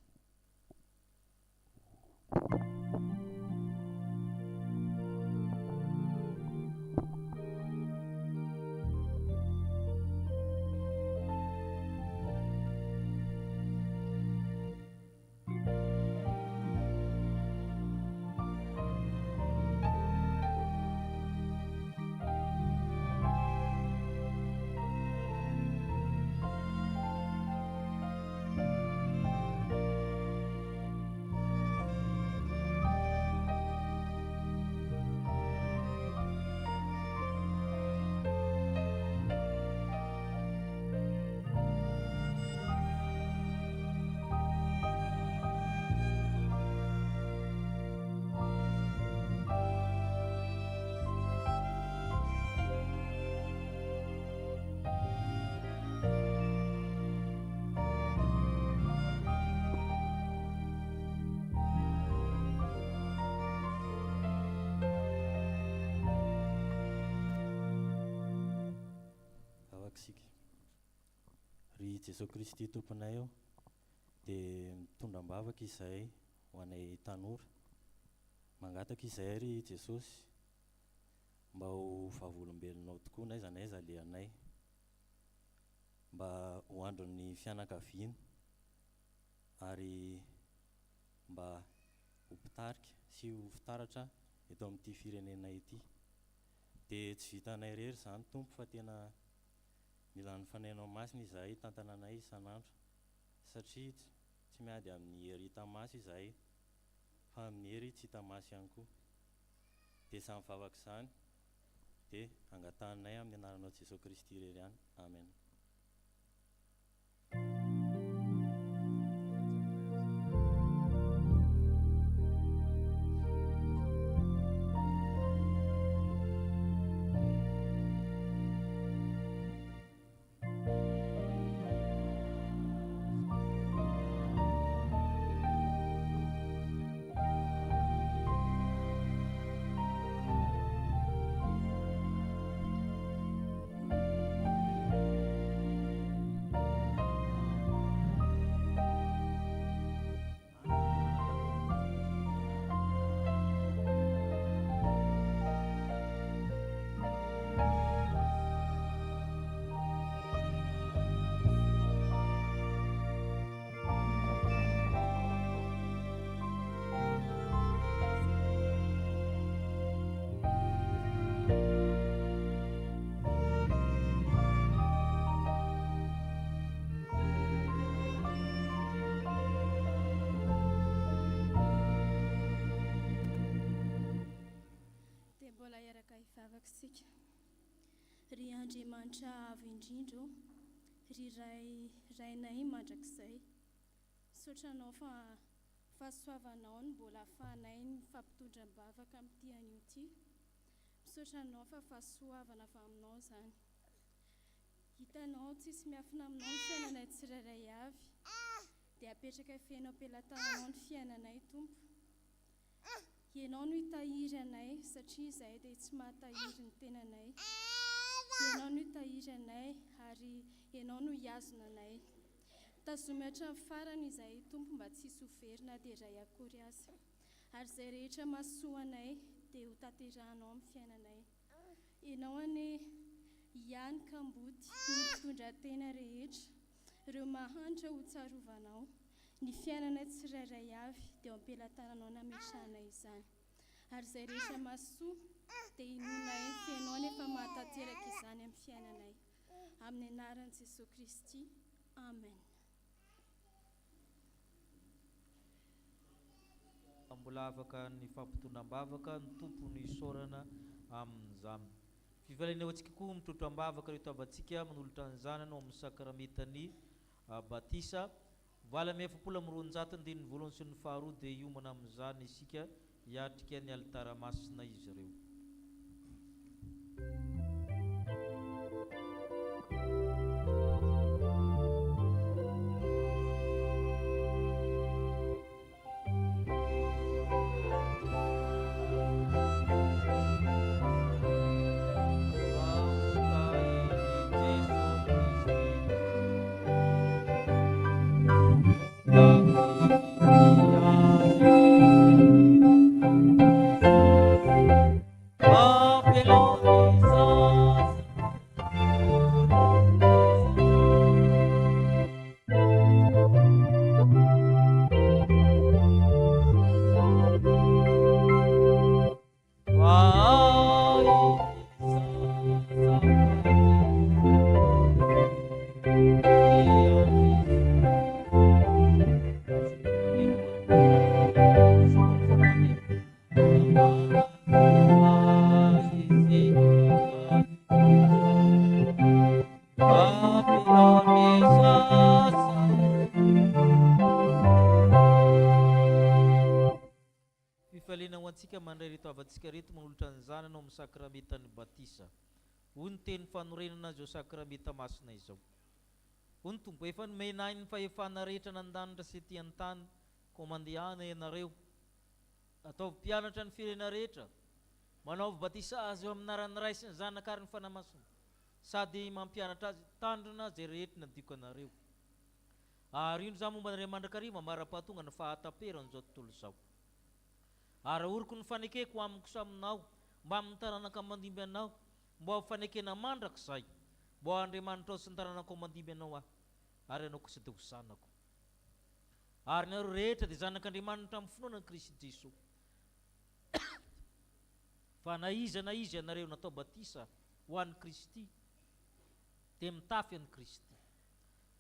Ry Jesosy Kristy tomponay eo dia mitondra mbavaka izahay ho anay tanora. Mangataka izahay ry Jesosy mba ho vavolombelonao tokoa n'aiza n'aiza lehanay, mba ho andron'ny fianakaviana ary mba ho mpitarika sy ho fitaratra eto amin'ity firenenay ity. Dia tsy vitanay rery izany Tompo fa tena mila ny fanainao masina izahay tantananay isan'andro, satria tsy miady amin'ny hery hita maso izahay fa amin'ny hery tsy hita maso ihany koa. Dia samy vavaka izany dia angatanay amin'ny anaranao Jesosy Kristy irery ihany. Amen. Ry Andriamanitra avo indrindro, ry rainay mandrakizay, misaotranao fa fahasoavanao ny mbola ahafahanay ny fampitondram-bavaka amin'ity anio ity. Misaotranao fa fahasoavana avy aminao izany. Hitanao tsisy miafina aminao ny fiainanay tsirairay avy, dia apetraka fenao am-pelantananao ny fiainanay Tompo. Ianao no hitahiry anay satria izahay dia tsy mahatahiry ny tenanay. Ianao no hitahiry anay ary ianao no hiazona anay. Tazomy hatramin'ny farany izahay Tompo mba tsy hisy ho very na dia iray akory aza. Ary izay rehetra mahasoa anay dia ho tanterahanao amin'ny fiainanay. Ianao anie hianika ambody ny mpitondran-tena rehetra, ireo mahantra ho tsarovanao. Ny fiainanay tsirairay avy dia ao am-pelantananao nametrahanay izany. Ary izay rehetra mahasoa dia inonay fiainao nefa mahatanteraka izany amin'ny fiainanay amin'ny anaran'i Jesosy Kristy. Amen. Mbola afaka ny fampitonam-bavaka ny tompony isaorana amin'izany. Fivaliana ho antsika koa mitrotro am-bavaka reto avantsika manolotra ny zanany ao amin'ny sakramentany batisa. Vala amy efapolo amby roanjato andininy voalohany sy ny faharoa dia hiomana amin'izany isika hiatrika ny alitara masina izy ireo. Tsika reto manolotra ny zanany ao amin'ny sakramentany batisa. Hoy ny teny fanorenana azy ao sakramenta masina izao. Hoy ny tompo, efa nomenay ny fahefana rehetra nandanitra sy ety an-tany, ko mandehana ianareo ataovy mpianatra ny firena rehetra, manaovy batisa azy eo amin'ny anaran'ny Ray sy ny Zanaka ary ny fanamasina, sady mampianatra azy tandrina zay rehetra nadiko anareo. Ary ino za momba anareo mandrakariva mara-pahatonga ny fahataperana zao tontolo izao. Ary oriko ny fanekeko amiko saminao, mba amin'ny taranaka mandimby anao, mba ho fanekena mandrakizay, mba Andriamanitra ao sy ny taranaka ao mandimby anao aho, ary anao kosa dia ho zanako. Ary nareo rehetra dia zanak'Andriamanitra amin'ny finoana ny Kristy Jesosy. Fa na izy ianareo natao batisa ho an'ny Kristy, dia mitafy an'i Kristy.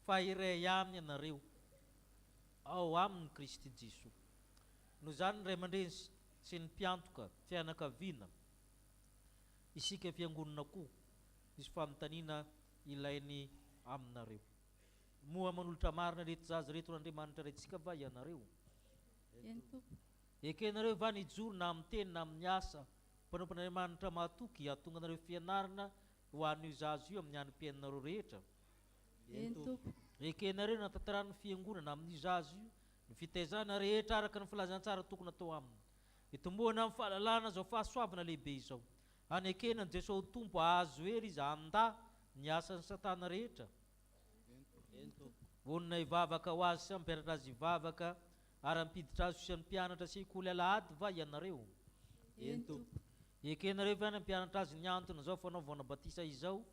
Fa iray aminy ianareo ao amin'ny Kristy Jesosy. Noho izany ny ray aman-dreny sy ny mpiantoka fianakaviana, isika fiangonana koa misy fanontaniana ilainy aminareo. Moa manolotra marina reto zaza reto n'Andriamanitra raintsika va ianareo? Ekenareo va nijoro na amin'ny teny na amin'ny asa, mpanompan'Andriamanitra mahatoky hahatonga anareo fianarana ho an'io zaza io amin'ny anim-piainareo rehetra? Ekenareo natantarany fiangonana amin'io zaza io, ny fitaizana rehetra araka ny filazantsara tokony atao aminy, itombohana amin'ny fahalalana zao fahasoavana lehibe izao, hanekenany Jesosy tompo azo hery izy anda ny asan'ny satana rehetra. Vonona hivavaka ho azy sy hampianatra azy hivavaka, ary hampiditra azy sy ny mpianatra sekoly alahady va ianareo? Ekenareo va nampianatra azy ny antony zao fanaovana batisa izao,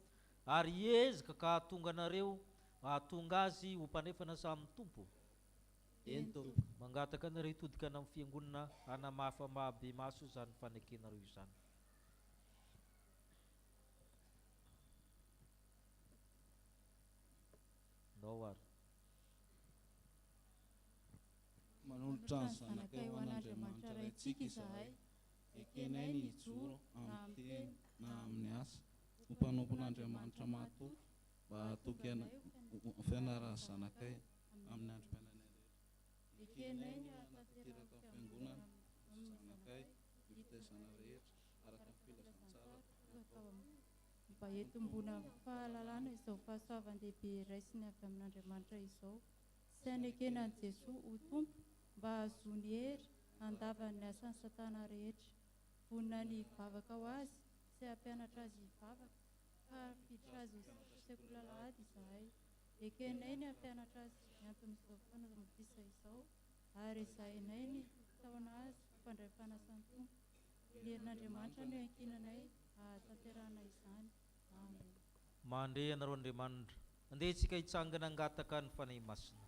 ary ezaka ka hahatonga anareo hahatonga azy ho mpanefana samy tompo. Mangataka anareo hitodika amin'ny fiangonana hanamafa mahabe maso izany fanekenareo izany. Noar manolotra ny zanakay ho an'Andriamanitra raintsika izahay, ekenay ny hijoro amin'ny teny na amin'ny asa, ho mpanompon'Andriamanitra mahatoky, mba hahatoky fianaran'ny zanakay amin'ny androm-piainana rehetra. Ekenay ny hahatanteraka fiangonana zanakay hitaizana rehetra araka ny filazantsara mba etombona fahalalana izao fahasoavan-dehibe raisiny avy amin'Andriamanitra izao, sy hanekenan'i Jesosy ho tompo, mba hahazoany hery handavany asan'ny satana rehetra. Vonina ny hivavaka ho azy sy hampianatra azy hivavaka, ka hafiditra azy sekoly alahady izahay. Ekenay ny hampianatra azy ny anton'izao fotoana batisa izao, ary izahainay ny taona azy mpandray fanasany tompo. Ny herin'Andriamanitra no ankinanay hahatanterana izany. Amen. Mandre ianareo Andriamanitra, andehitsika hitsangana hangataka ny fanahy masina.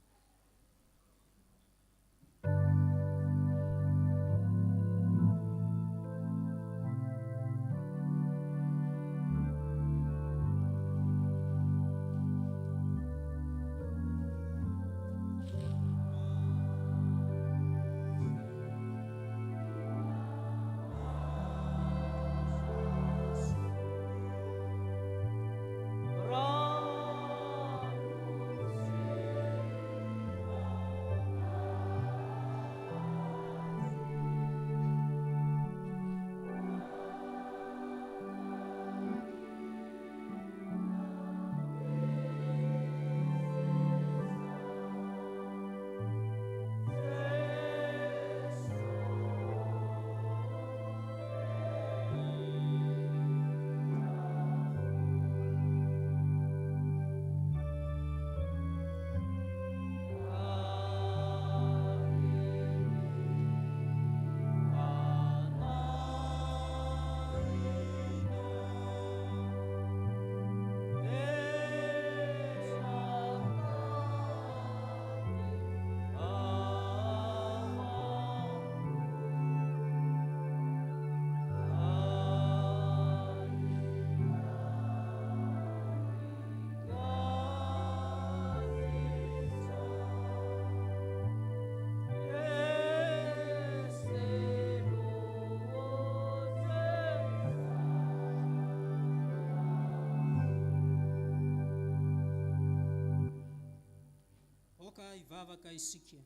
mivavaka isika.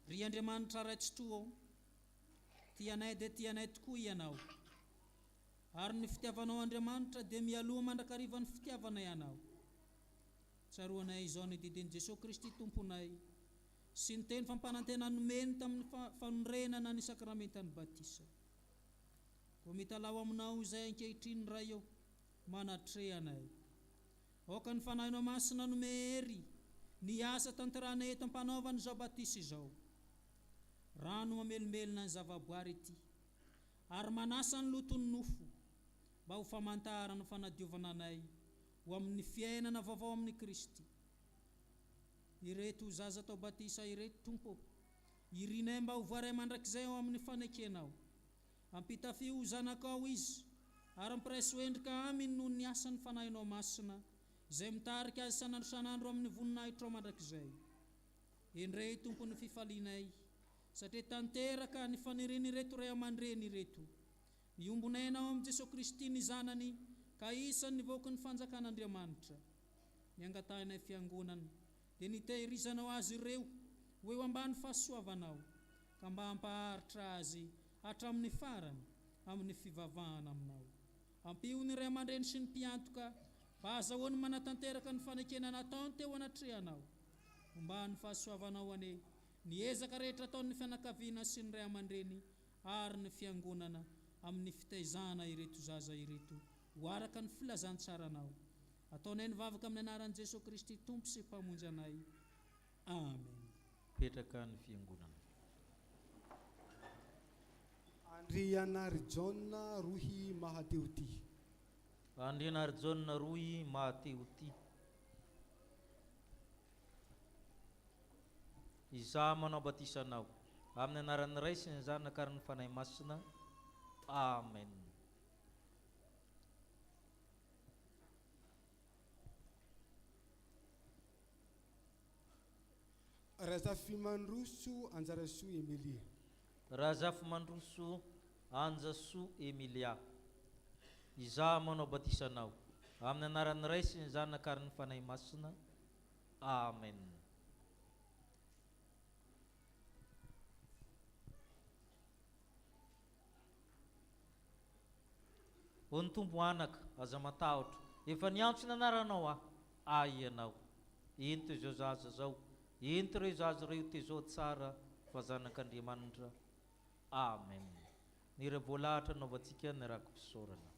Ry Andriamanitra raitsy toa, tianay dia tianay tokoa ianao. Ary ny fitiavanao Andriamanitra dia mialoha mandrakariva ny fitiavanay anao. Tsaroanay izao ny didin' Jesosy Kristy Tomponay, sy ny teny fampanantena nomeny tamin'ny fanorenana ny sakramentany batisa. Koa mitalao aminao izay ankehitriny ray eo, manatrehanay. Aoka ny fanahinao masina nome hery, ny asa tanterana eto ampanaovany izao batisa izao. Rano mamelomelona ny zavaboary ity, ary manasa ny loton'ny nofo, mba ho famantara ny fanadiovana anay ho amin'ny fiainana vaovao amin'ny Kristy. Ireto zaza tao batisa ireto Tompo, irinay mba ho voaray mandrakizay ao amin'ny fanekenao. Ampitafi ho zanakao izy, ary mpireso endrika aminy noho ny asan'ny fanahinao masina, izay mitarika azy sanandro sanandro amin'ny voninahitro mandrakizay. Endray Tompo ny fifalinay, satria tanteraka ny faniriny reto ray aman-dreny reto. Miombonay-nao amin'ny Jesosy Kristy ny Zanany, ka isan'ny voky ny fanjakan'Andriamanitra. Niangatahinay fiangonana, dia nitehirizanao azy ireo ho eo ambany fahasoavanao, ka mba hampaharitra azy hatramin'ny farany amin'ny fivavahana aminao. Ampio ny ray aman-dreny sy ny mpiantoka, mba azahoany manatanteraka ny fanekena nataony teo anatrehanao, mba ny fahasoavanao ane ny ezaka rehetra ataon'ny fianakaviana sy ny ray aman-dreny ary ny fiangonana amin'ny fitaizana ireto zaza ireto, ho araka ny filazantsaranao. Ataonay ny vavaka amin'ny anaran'i Jesosy Kristy Tompo sy mpamonjy anay. Amen. Petraka ny fiangonana. Andrianary John Rohy Mahateoti. Andrianary John Rohy Mahateoti. Izaho manao batisanao amin'ny anaran'ny Ray sy ny Zanaka ary ny Fanahy Masina. Amen. Razafy Mandroso Anjarasoa Emilia. Razafy Mandroso Anjasoa Emilia. Izaho manao batisanao amin'ny anaran'ny Ray sy ny Zanaka ary ny Fanahy Masina. Amen. Ho ny tombo anaka aza matahotra, efa niantso ny anaranao ianao. Ento izao zaza zao, ento ireo zaza ireo tezao tsara fa zanak'Andriamanitra. Amen. Ny ray voalahatra naovantsika ny rakom-pisaorana.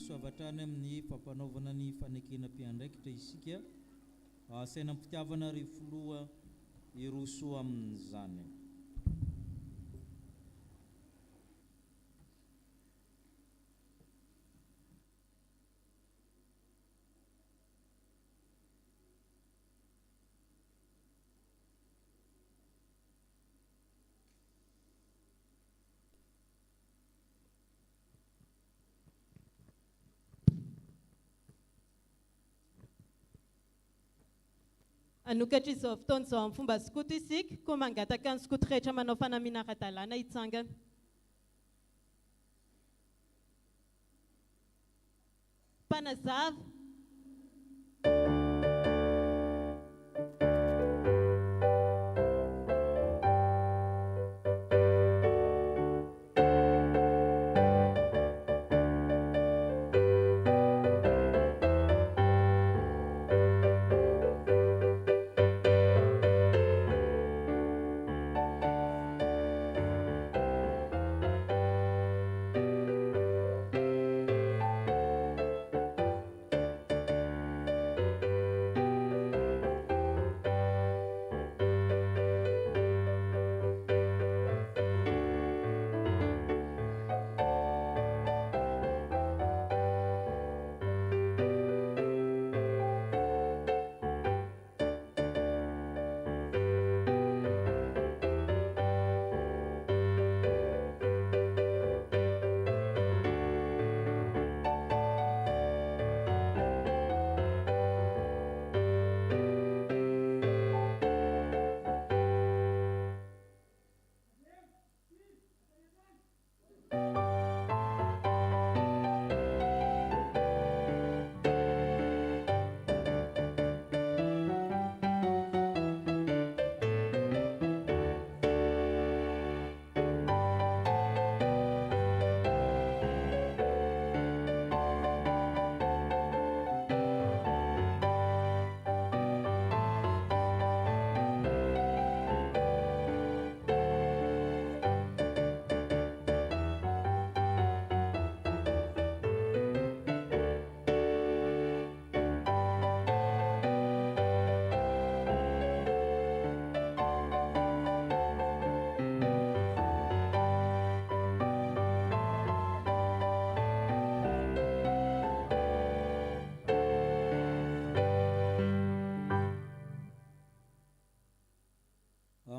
pahasoavatra any amin'ny fampanaovana ny fanekena mpiandraikitra isika, asaina mpitiavana ry filoha iroso amin'izany. Anokatra izao fotoana izao amin'ny fomba skoto isika, koa mangataka ny skoto rehetra manao fanamiana ara-dalàna hitsangana. Mpanazava.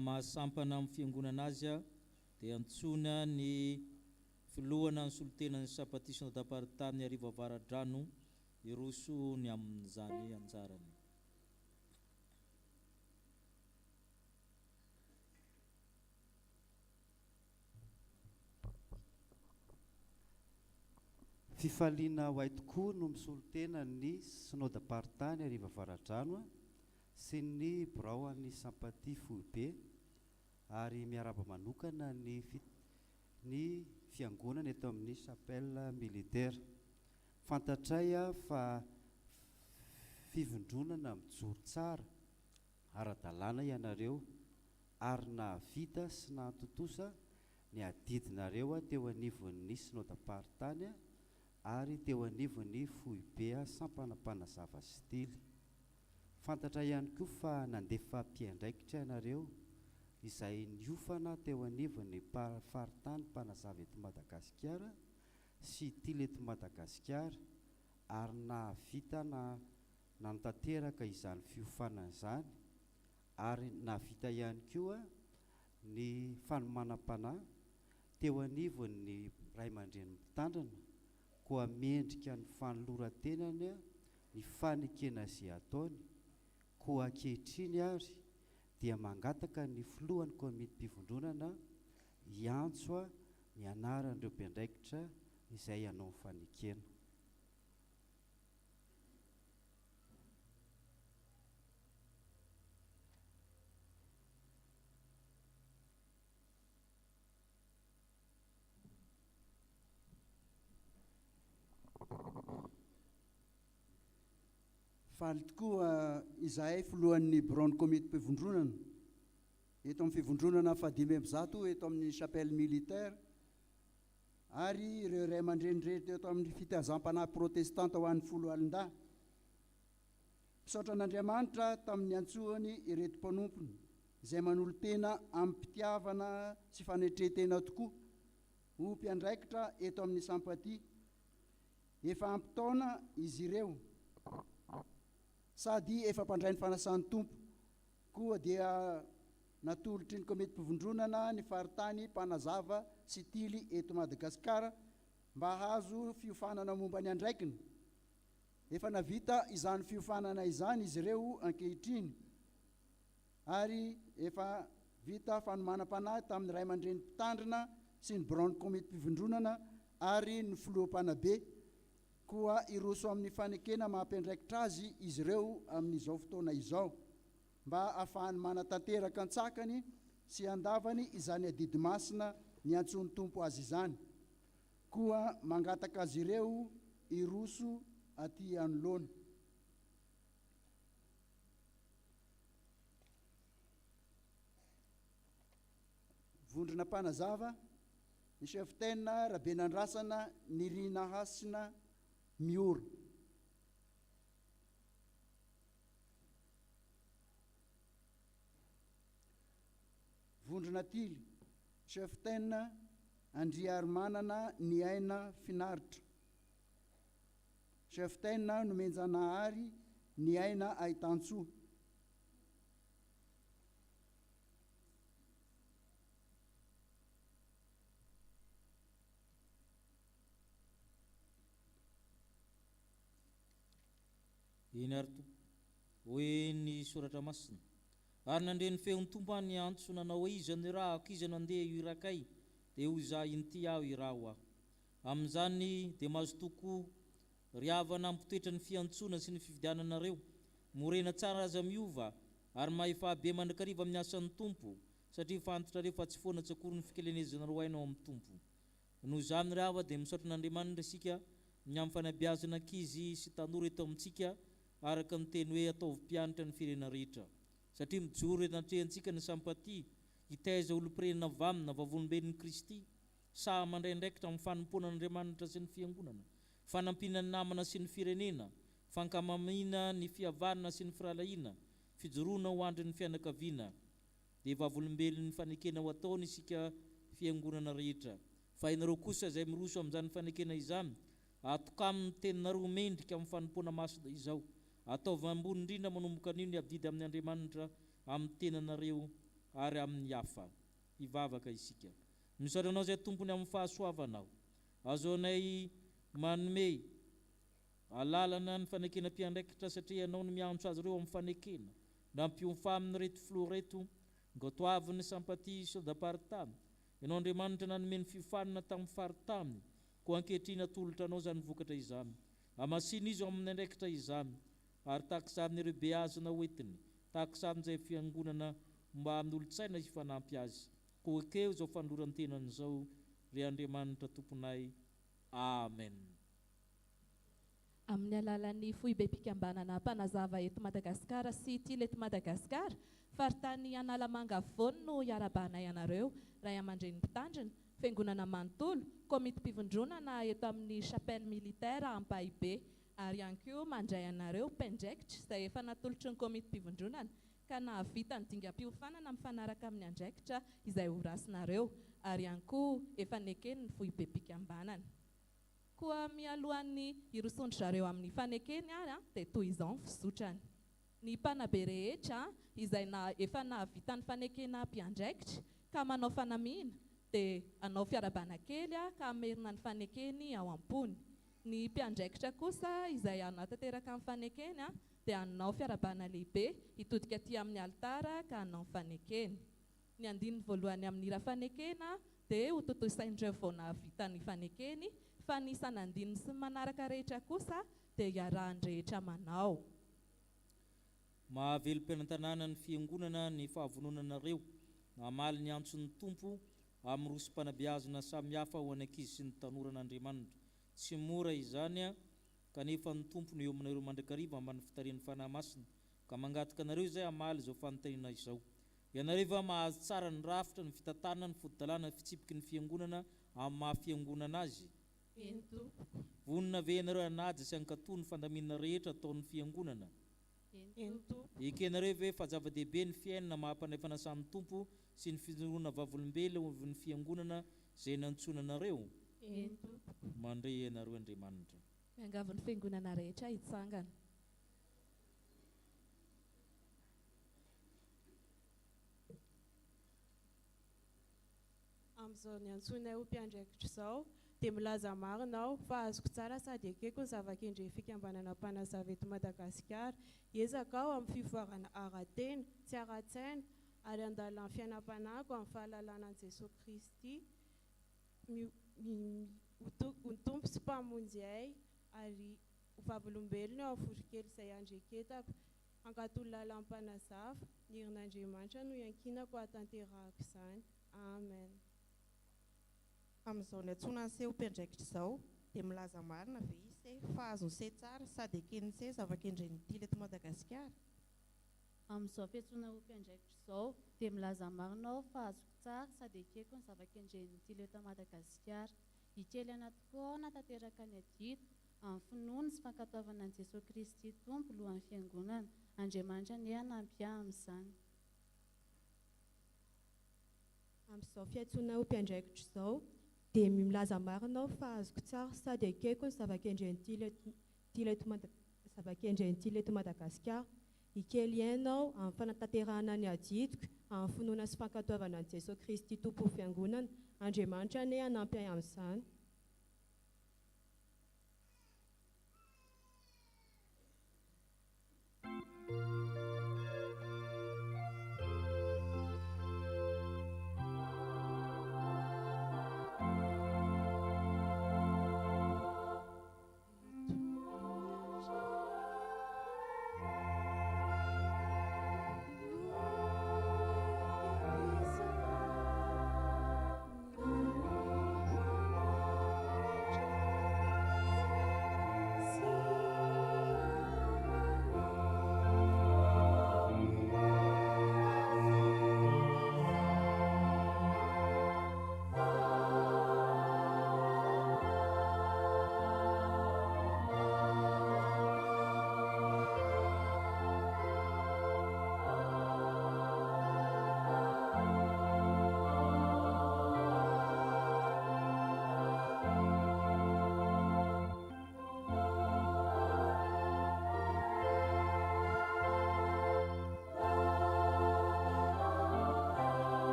Mahasampana amin'ny fiangonana azy dia antsona ny filohana ny solotenan'ny Sapatisina dapartany Arivo Avaradrano iroso ny amin'izany anjarany. Fifaliana ho ay tokoa no misolotena ny synodam-paritany Arivo Avaradrano sy ny biraoan'ny Sampaty Foibe ary miaraba manokana ny fiangonana eto amin'ny chapelle militaire. Fantatray fa fivondronana mijoro tsara ara-dalàna ianareo ary nahavita sy nahantontosa ny adidinareo teo anivon'ny synodam-paritany ary teo anivon'ny Foibe sampanampanazava stily. Fantatra ihany koa fa nandefa mpiandraikitra ianareo izay niofana teo anivon'ny faritany mpanazava eto Madagasikara sy tily eto Madagasikara ary nahavita nantanteraka izany fiofana izany ary nahavita ihany koa ny fanomanam-panahy teo anivon'ny Ray aman-dreny mitandrina koa mendrika ny fanoloran-tenany ny fanekena izay ataony koa ankehitriny ary dia mangataka ny filohan'ny komiti-pivondronana hiantso ny anaran'ireo mpiandraikitra izay hanao ny fanekena. Faly tokoa izahay filohan'ny bureau-ny komiti-pivondronana eto amin'ny fivondronana fahadimy amby zato eto amin'ny chapelle militaire ary ireo ray aman-dreny teto amin'ny fitazam-panahy protestanta ho an'ny folo alin-da misaotra an'Andriamanitra tamin'ny antsoany ireto mpanompony izay manolo tena amin'ny mpitiavana sy fanetretena tokoa ho mpiandraikitra eto amin'ny sampatia. Efa ampitaona izy ireo sady efa mpandray ny fanasan'ny tompo koa dia natolotry ny komety mpivondronana ny faritany mpanazava sy tily eto Madagasikara mba hazo fiofanana momba ny andraikiny. Efa navita izany fiofanana izany izy ireo ankehitriny ary efa vita fanomanam-panahy tamin'ny ray aman-dreny mpitandrina sy ny branche komety mpivondronana ary ny filoham-panabe koa iroso amin'ny fanekena mampiandraikitra azy izy ireo amin'izao fotoana izao mba ahafahany manatanteraka antsakany sy andavany izany adidy masina ny antsony tompo azy izany koa mangataka azy ireo iroso aty anoloana. Vondrona mpanazava ny chef-taine Rabenandrasana Nirina Hasina Mioro. Vondrona tily chef-taine Andriarmanana Niaina Finaritra. Chef-taine Nomenjanahary Niaina Aitantsoa. Eny ary tompo hoe ny soratra masina ary nandre ny feon'ny tompo any antso nanao hoe iza ny raha ako iza nandeha io irakay dia ho za inty aho iraha ho aho amin'izany dia mahazo toko riavana ampitoetra ny fiantsona sy ny fividiananareo morena tsara aza miova ary mahefabe mandrakariva amin'ny asan'ny tompo satria fantatrareo fa tsy foana tsakory ny fikelenezanareo ainao amin'ny tompo noho izany rava dia misaotra n'Andriamanitra isika ny amin'ny fanabeazana ankizy sy tanora eto amintsika araka ny teny hoe ataovy mpianatra ny firena rehetra satria mijoro anatrehantsika ny sampatia hitaiza olom-pirenena vamina vavolombelon'ny Kristy saha mandray ndraikitra amin'ny fanompoana n'Andriamanitra sy ny fiangonana fanampina ny namana sy ny firenena fankamamina ny fihavanana sy ny firalahiana fijoroana ho andry ny fianakaviana dia vavolombelon'ny fanekena ho ataony isika fiangonana rehetra fa ianareo kosa izay miroso amin'izany fanekena izany atokaminy teninareo mendrika amin'ny fanompoana masina izao ataovy ambony indrindra manomboka an'io ny abdidy amin'ny Andriamanitra amin'ny tenanareo ary amin'ny hafa hivavaka isika misaotra anao izay tompony amin'ny fahasoavanao azoanay manome alalana ny fanekena mpiandraikitra satria ianao no miantso azy ireo amin'ny fanekena nampiofa amin'ny reto filoha reto ngotoavin'ny sampatia sodaparitamy ianao Andriamanitra nanome ny fiofanana tamin'ny faritamy koa ankehitriny atolotra anao izany vokatra izany amasina izy ao amin'ny andraikitra izany ary takisany ireo beazina hoentiny takisan'izay fiangonana mba amin'ny olo-tsaina hifanampy azy koa keo izao fanolorany tenan'izao ry Andriamanitra tomponay amen. Amin'ny alalan'ny foibe-pikambanana mpanazava eto Madagasikara sy tily eto Madagasikara faritany Analamanga Vono no iarabanay anareo ray aman-dreny mpitandrina fiangonana manontolo komity mpivondronana eto amin'ny chapelle militaire Ampahibé ary ihany koa mandray anareo mpiandraikitra izay efa natolotry ny komity mpivondronana ka nahavita ny dingam-piofanana mifanaraka amin'ny andraikitra izay ho rasinareo ary ihany koa efa nekeny ny foibe-pikambanana koa mialohan'ny irosondry zareo amin'ny fanekeny ary dia toy izao ny fizotrany ny mpanabe rehetra izay efa nahavita ny fanekena mpiandraikitra ka manao fanamiana dia anao fiarabana kely ka amerina ny fanekeny ao am-pony ny mpiandraikitra kosa izay anatanteraka amin'ny fanekeny dia anao fiarabana lehibe hitodika aty amin'ny altara ka anao fanekeny ny andininy voalohany amin'ny ira fanekena dia ho totoisain'ireo vao nahavita ny fanekeny fa ny sanandininy sy manaraka rehetra kosa dia iarahan'ny rehetra manao. Mahavelo-pianantanana ny fiangonana ny fahavononanareo mamaly ny antson'ny tompo amin'ny rosom-panabeazana samihafa ho any ankizy sy ny tanoran'Andriamanitra tsy mora izany kanefa ny tompo no eo aminareo mandrakariva ambany fitarian'ny fanahy masina ka mangataka anareo izay hamaly izao fanontaniana izao ianareo va mahazo tsara ny rafitra ny fitantanana ny fodidalana ny fitsipiky ny fiangonana amin'ny mahafiangonana azy. Eny Tompoko. Vonona ve ianareo anaja sy ankatony fandaminana rehetra ataon'ny fiangonana? Eny Tompoko. Ekenareo ve fa zava-dehibe ny fiainana mahampanefana samy tompo sy ny fijoroana vavolombelona ny fiangonana izay nantsonanareo? Eny Tompoko. Mandre ianareo Andriamanitra. Miangavin'ny fiangonana rehetra hitsangana. Amin'izao ny antsoinay ho mpiandraikitra izao dia milaza marina fa azoko tsara sady ekeko ny zava-kendry fikambanana mpanazava eto Madagasikara. Ezaka aho amin'ny fivoarana ara-tena, tsy ara-tsaina ary andala ny fiainam-panahiko amin'ny fahalalanan'i Jesosy Kristy. Ho tompo sy mpamonjy ay ary ho vavolombelona eo amin'ny forokely izay andreketako. Ankatolo lalan'ny mpanazava, ny herin'Andriamanitra no iankinako hatanterahako izany. Amen. Amin'izao ny antsoina ny seho mpiandraikitra izao dia milaza marina ve ise fa azony se tsara sady eken'ny se zava-kendreny tily eto Madagasikara? Amin'izao fiantsoana ho mpiandraikitra izao dia milaza marina aho fa azoko tsara sady ekeko ny zava-kendreny tily eto Madagasikara. Hikely anaty koa natanteraka ny adito amin'ny finoana sy fankatoavana an'i Jesosy Kristy Tompo lohan'ny fiangonana. Andriamanitra ny hanampy ahy amin'izany. Amin'izao fiantsoana ho mpiandraikitra izao dia milaza marina aho fa azoko tsara sady ekeko ny zava-kendreny tily eto Madagasikara. Hikely hainao amin'ny fanatanterahana ny aditoko amin'ny finoana sy fankatoavana an'i Jesosy Kristy Tompo fiangonana. Andriamanitra ny hanampy ahy amin'izany. Oh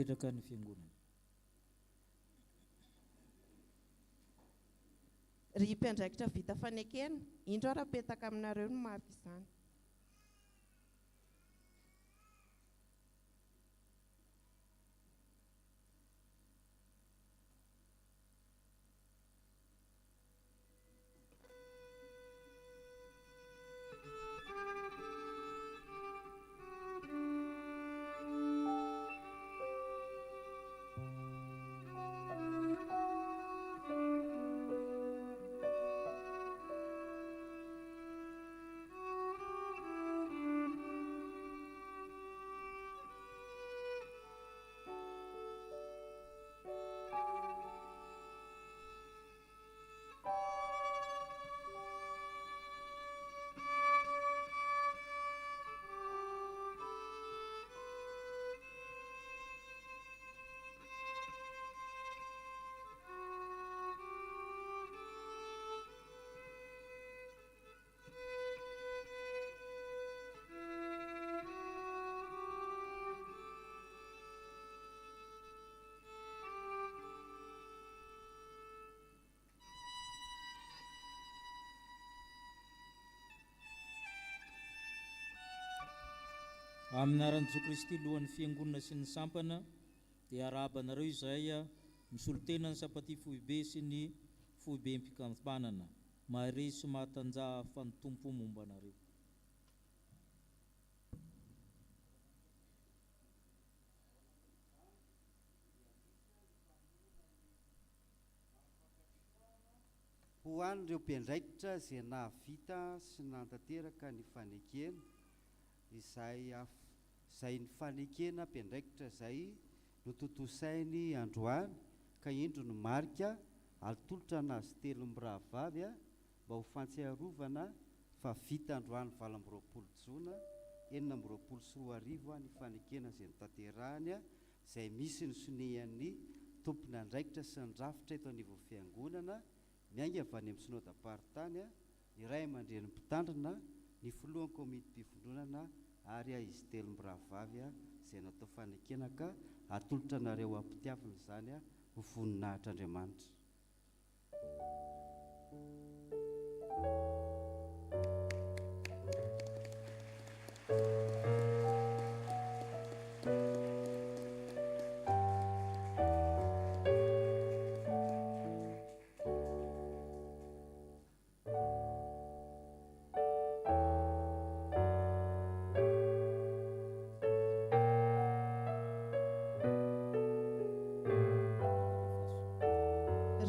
mipetraka ny fiangonana. Ry mpiandraikitra vita fanekena, indro ara-petaka aminareo no marika izany. Aminaran'i Jesoa Kristy lohan'ny fiangonana sy ny sampana dia arabanareo izay misolotena ny sampaty foibe sy ny foibe mpikampanana. Mare sy mahatanja fanotompo momba anareo. Ho an'ireo mpiandraikitra izay nahavita sy nantanteraka ny fanekena izay ny fanekena mpiandraikitra izay notontosainy androany ka indro no marika alitolotra anazy telo mirahavavy mba ho fantsiarovana fa vita androany 20 jona 2024 ny fanekena izay notanterahany izay misy ny sonehan'ny tompony andraikitra sy ny rafitra eto anivo fiangonana miainga avy any amin'ny synode apartany iray mandreny mpitandrina ny filohan'ny komity mpivondronana ary izy telo mirahavavy izay natao fanekena ka atolotra nareo ampitiavana izany ho voninahitr'Andriamanitra.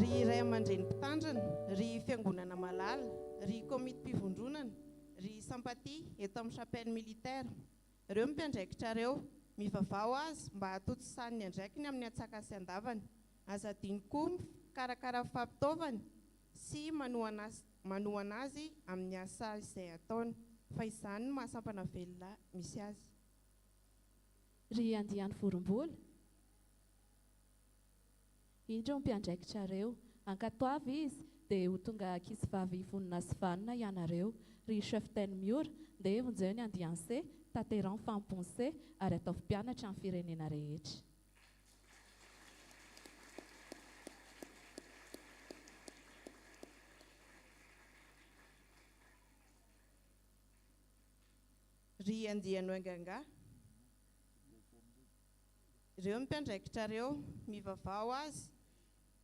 Ry ray aman-dreny mpitandrina, ry fiangonana malala, ry komity mpivondronana, ry sampaty eto amin'ny chapelle militaire, ireo mpiandraikitra reo mivavao azy mba hatoto saniny andraikiny amin'ny atsaka sy andavany, aza diny koa karakara fampitaovany sy manohana azy amin'ny asa izay ataony, fa izany no mahasampana velona misy azy. Ry andiany vorombola, indro mpiandraikitra reo, ankatoavy izy dia ho tonga ankizivavy vonina sy vanina ianareo. Ry cheftaine miora dia vonjeo ny andianse tateran famponse ary ataovy mpianatra amin'ny firenena rehetra. Ry andiano anganga, ireo mpiandraikitra reo mivavao azy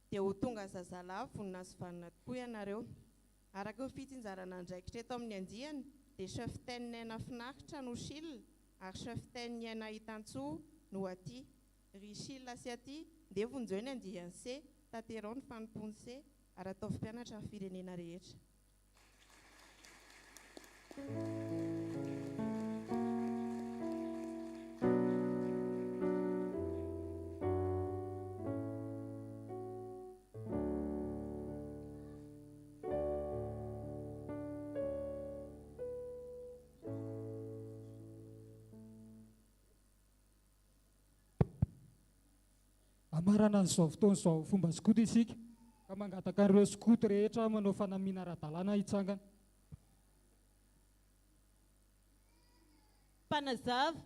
dia ho tonga zazalahy vonina sy vanina tokoa ianareo. Araka ny fitsinjarana andraikitra eto amin'ny andiany dia cheftaine Naina Finaritra no Shil ary cheftaine Niaina Hitantsoa no aty. Ry Shil sy aty dia vonjeo ny andianse tateran ny fanomponse ary ataovy mpianatra amin'ny firenena rehetra. Amarana an'izao fotoana izao fomba skoto isika ka mangataka ireo skoto rehetra manao fanamiana ara-dalàna hitsangana. Mpanazava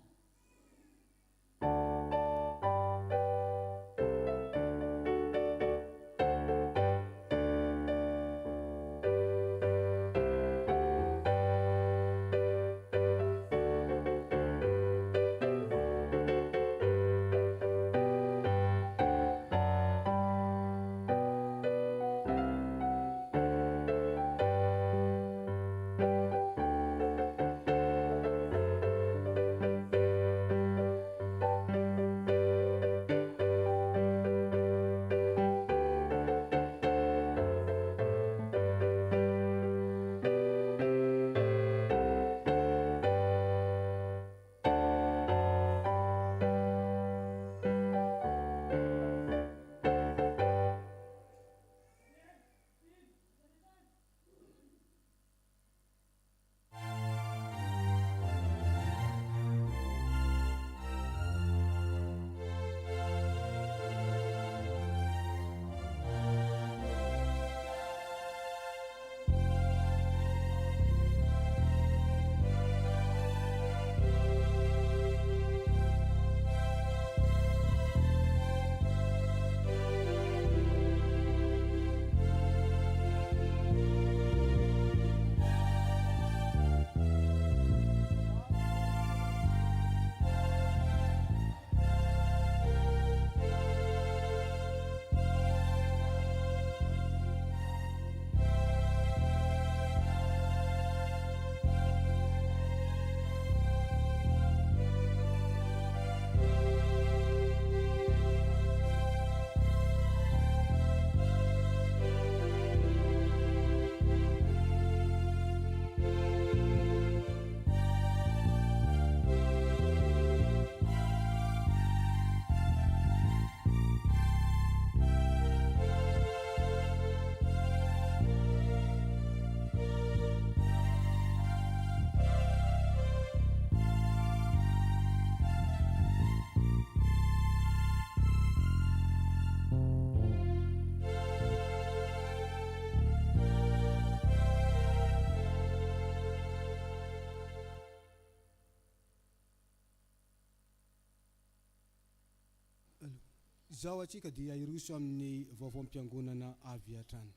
Zao atsika dia iroso amin'ny vaovao-mpiangonana avy hatrany.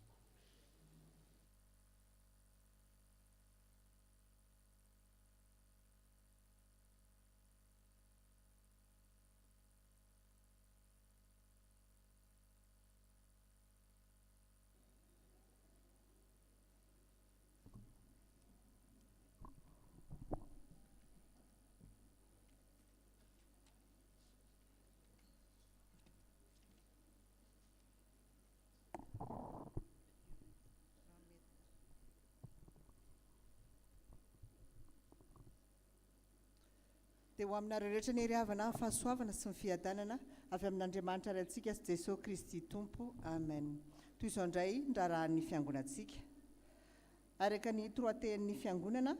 Dia ho aminareo rehetra ny ry havana fahasoavana sy ny fiadanana avy amin'Andriamanitra ray antsika sy Jesosy Kristy Tompo. Amen. Toy izao indray ndrarahan'ny fiangonantsika. Araka ny toroaten'ny fiangonana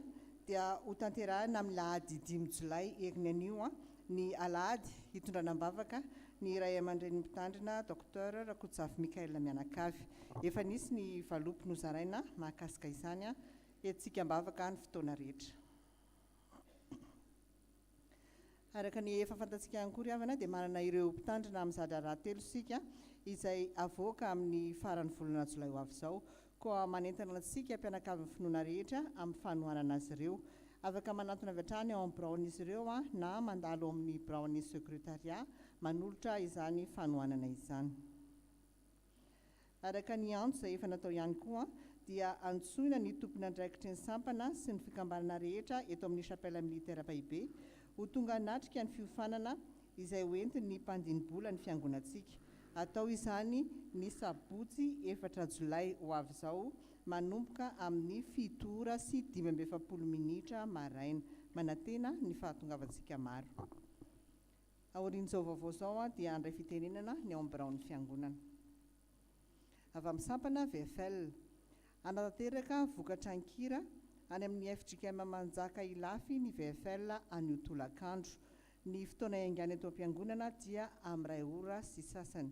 dia ho tanterahina amin'ny alahady 5 Jolay eriny anio ny alahady hitondranam-bavaka ny ray aman-dreny mpitandrina Dr Rakotsavy Mikaela Mianakavy. Efa nisy ny valopy nozaraina mahakasika izany etsika am-bavaka ny fotoana rehetra. Araka ny efa fantatsika ihany koa ry havana dia manana ireo mpitandrina amin'ny zadra rahatelo sika izay avoaka amin'ny faran'ny volana Jolay ho avy izao, koa manentana antsika mpianakavy ny finoana rehetra amin'ny fanohanana azy ireo. Afaka manantona avy hatrany ao amin'ny braon'izy ireo na mandalo amin'ny braon'ny sekretariat manolotra izany fanohanana izany. Araka ny antso izay efa natao ihany koa dia antsoina ny tompony andraikitry ny sampana sy ny fikambanana rehetra eto amin'ny chapelle militaire Bahibe ho tonga natrika ny fiofanana izay hoentin'ny mpandini-bola ny fiangonantsika. Atao izany ny sabotsy 4 Jolay ho avy izao manomboka amin'ny 7:40 minitra maraina, manantena ny fahatongavantsika maro. Aorian'izao vaovao izao dia andray fitenenana ny ao amin'ny braon'ny fiangonana. Avy amin'ny sampana VFL anatanteraka vokatra ankira any amin'ny FJKM Manjaka Ilafy ny VFL anio tolakandro. Ny fotoana iaingany eto am-piangonana dia amin'ny 2 ora sy sasany.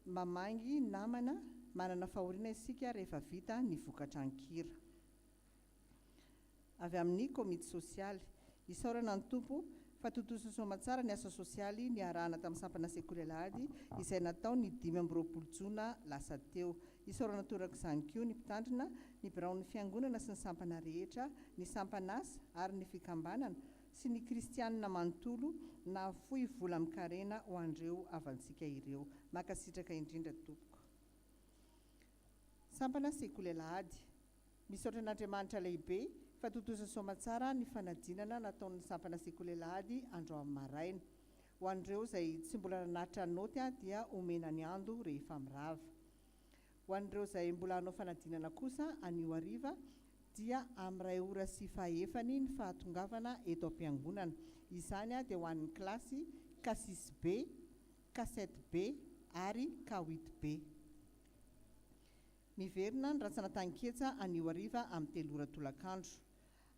Mamangy namana manana fahoriana isika rehefa vita ny vokatra ankira. Avy amin'ny komity sosialy isaorana ny tompo fa totoso soamatsara ny asa sosialy ny arahana tamin'ny sampana sekoly alahady izay natao ny 20 Jona lasa teo. Isaorana toraka izany koa ny mpitandrina ny braon'ny fiangonana sy ny sampana rehetra, ny sampanasa ary ny fikambanana sy ny kristianina manontolo na fohy vola mikarena ho andreo avantsika ireo. Makasitraka indrindra tompoko. Sampana sekoly alahady misaotra an'Andriamanitra lehibe fa totoso soamatsara ny fanadinana nataon'ny sampana sekoly alahady andro amin'ny maraina. Ho andreo izay tsy mbola nanatitra noty dia omena ny ando rehefa mirava. Ho andreo izay mbola hanao fanadinana kosa anio hariva dia amin'ny 2 ora sy 5 ny fahatongavana eto am-piangonana. Izany dia ho an'ny klasy K6B, K7B ary K8B. Miverina ny ratsana tanketsa anio hariva amin'ny 3 ora tolakandro.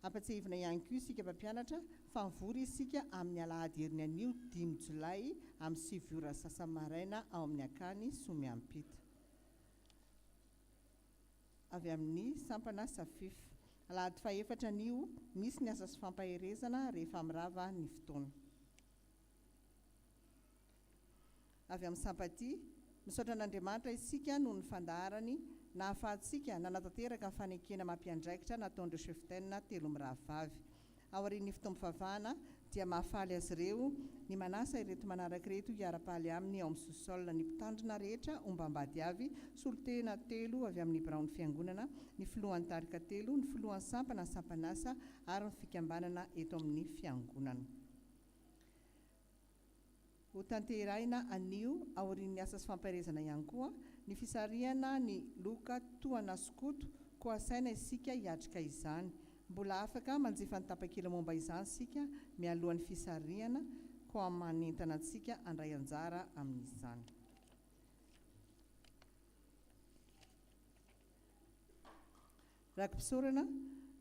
Ampatsahivina ihany koa isika mpampianatra fa mivory isika amin'ny alahady heriny anio 5 Jolay amin'ny 7 ora sasa-maraina ao amin'ny akany Somiampita. Avy amin'ny sampana Safif alahady faha-4 anio misy ny asa sy fampaherezana rehefa mirava ny fotoana. Avy amin'ny sampaty misaotra an'Andriamanitra isika noho ny fandaharany na ahafahantsika nanatanteraka ny fanekena mampiandraikitra nataon'ireo cheftaine 3 mirahavavy. Aorian'ny fotoam-pivavahana dia mahafaly azy ireo ny manasa ireto manaraka ireto hiara-paly aminy ao amin'ny sous-sol ny mpitandrina rehetra ombambady avy, solotena 3 avy amin'ny braon'ny fiangonana, ny filohan'ny tarika 3, ny filohan'ny sampana, ny sampanasa ary ny fikambanana eto amin'ny fiangonana. Ho tanterahina anio aorian'ny asa sy famparezana ihany koa ny fisarihana ny loka toana skoto koa saina isika hiatrika izany. Mbola afaka manjifa ny tapakely momba izany sika mialohan'ny fisarihana koa manentana antsika andray anjara amin'izany. Rakim-pisaorana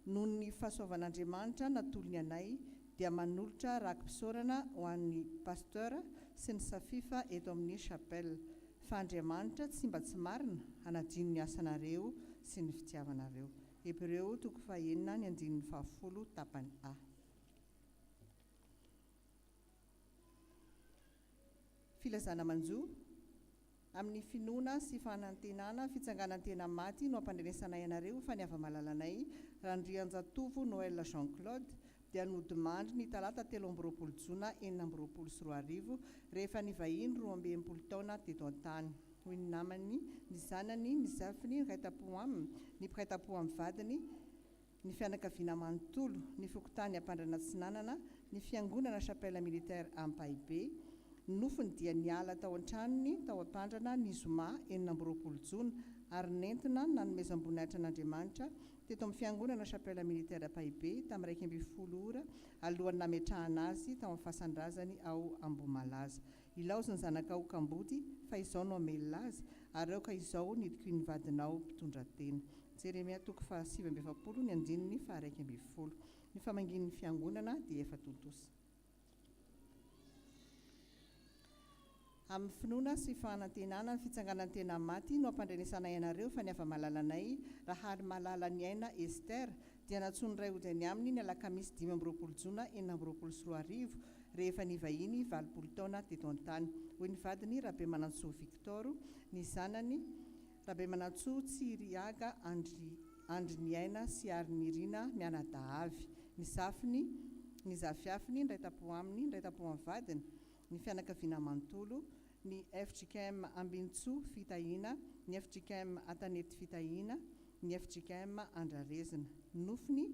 noho ny fahasoavan'Andriamanitra natolony anay dia manolotra rakim-pisaorana ho an'ny pasteur sy ny safifa eto amin'ny chapelle. Fa Andriamanitra tsy mba tsy marina hanadino ny asanareo sy ny fitiavanareo. Hebreo 9:10 tapany A. filazana manjo amin'ny finoana sy fanantenana fitsanganantena maty no ampandrenesanay ianareo fa ny ava-malalanay Randrianjatovo Noël Jean Claude dia nodimandry ny talata 13 Jona 2024 rehefa nivahiny 12 taona teto an-tany hoy ny namany ny zanany ny zafiny ny raitapo aminy ny mpiraitapo amin'ny vadiny ny fianakaviana manontolo ny fokotany ampandrana tsinanana ny fiangonana chapelle militaire Ampaibe nofony dia niala tao an-tranony tao ampandrana ny zoma 20 Jona ary nentina nanomezam-boninahitra an'Andriamanitra teto amin'ny fiangonana chapelle militaire Ampaibe tamin'ny 12 ora alohan'ny nametrahana azy tao amin'ny fasan-drazany ao Ambomalaza. Ilaozy ny zanakao Kambody fa izao no amelona azy ary ao ka izao nidiko ny vadinao mpitondra tena. Jeremia 7:20 ny andininy 1:12. Ny famangin'ny fiangonana dia efa tontosa. Amin'ny finoana sy fanantenana ny fitsanganantena maty no ampandrenesanay ianareo fa ny ava-malalanay Rahary Malala ny aina Ester dia natsony ray odiny aminy ny alakamisy 15 Jona 2024 rehefa nivahiny 20 taona teto an-tany. Hoy ny vadiny Rabe Manantsoa Victor, ny zanany Rabe Manantsoa Tsiriaga Andry ny aina sy ary nirina mianadahavy, ny zafiny ny zafiafiny ny raitapo aminy ny raitapo amin'ny vadiny, ny fianakaviana manontolo, ny FJKM Ambintso fitahina, ny FJKM Atanety fitahina, ny FJKM Andrarezina. Nofiny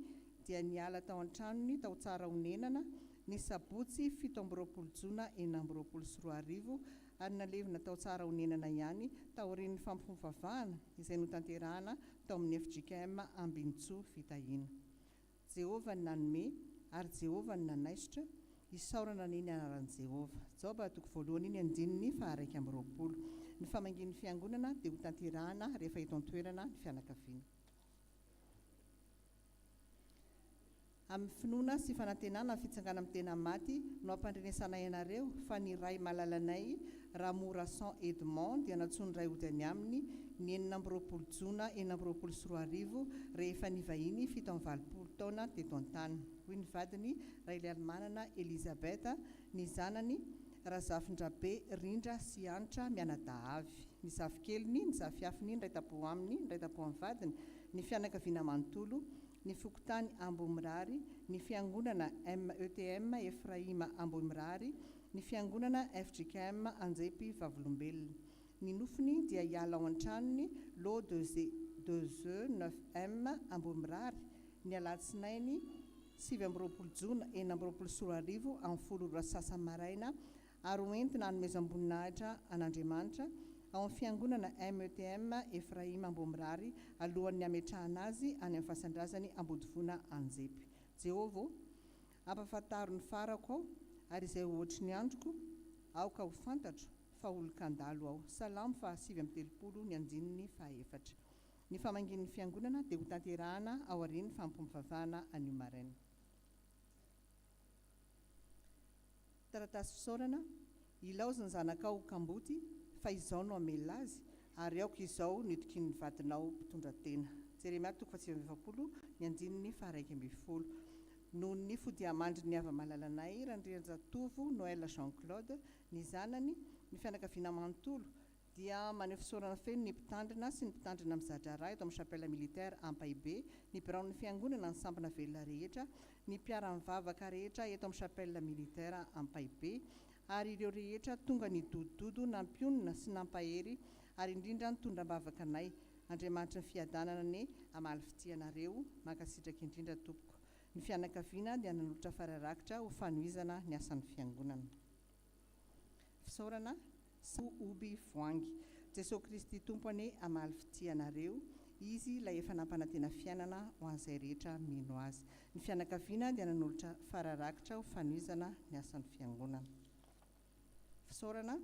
dia niala tao an-tranony tao tsara honenana ny sabotsy 17 Jona 2024 ary nalevina tao tsara honenana ihany tao aorian'ny fampifavahana izay notanterahana tao amin'ny FJKM Ambintso fitahina. Jehova ny nanome ary Jehova ny nanaisitra isaorana niny anaran'i Jehova. Joba 1:1 1:20. Ny famangin'ny fiangonana dia ho tanterahana rehefa eto an-toerana ny fianakaviana. Amin'ny finoana sy fanantenana ny fitsangana amin'ny tena maty no ampandrenesanay ianareo fa ny ray malalanay Ramorasan Edmond dia natsony ray odiny aminy ny 19 Jona 2024 rehefa nivahiny 17 taona teto an-tany. Hoy ny vadiny ray Lialmanana Elizabeta, ny zanany Razafindrabe Rindra sy Anitra mianadahavy, ny zafikeliny ny zafiafiny ny raitapo aminy ny raitapo amin'ny vadiny, ny fianakaviana manontolo, ny fokotany Ambomirary, ny fiangonana METM Efraima Ambomirary, ny fiangonana FJKM Anjepy Vavolombelona. Ny nofiny dia hiala ao an-tranony lo 2E9M Ambomirary ny alatsinainy 17 Jona 2024 amin'ny 10 ora sasa maraina ary hoentina hanomezam-boninahitra an'Andriamanitra ao amin'ny fiangonana METM Efraima Ambomirary alohan'ny ametrahana azy any amin'ny fasan-drazany Ambodivona Anjepy. Jehova ampafantaro ny farako ao ary izay ohatry ny androko aoka ho fantatro fa olon-kandalo ao. Salamo 7:30 ny andininy 4. Ny famangin'ny fiangonana dia ho tanterahana ao aorian'ny fampifavahana anio maraina. Taratasy fisaorana, ilaozy ny zanakao Kamboty fa izao no amelona azy ary aoka izao nidiko ny vadinao mpitondra tena. Jeremia 7:20 ny andininy 1:20. Noho ny fodiamandry ny ava-malalanay Randrianjatovo Noël Jean Claude, ny zanany, ny fianakaviana manontolo dia maneho fisaorana feno ny mpitandrina sy ny mpitandrina amin'ny Zadrara eto amin'ny chapelle militaire Ampaibe, ny biraon'ny fiangonana ny sambana velona rehetra, ny mpiara-mivavaka rehetra eto amin'ny chapelle militaire Ampaibe ary ireo rehetra tonga ny dododo nampionina sy nampahery ary indrindra ny tondram-bavaka anay. Andriamanitra ny fiadanana ny amaly fitianareo, mankasitraka indrindra tompoko. Ny fianakaviana dia nanolotra fararakitra ho fanohizana ny asan'ny fiangonana. Fisaorana Ubi Voangy. Jesosy Kristy tompony amaly fitianareo, izy ilay efa nampanantena fiainana ho an'izay rehetra mino azy. Ny fianakaviana dia nanolotra fararakitra ho fanohizana ny asan'ny fiangonana. Fisaorana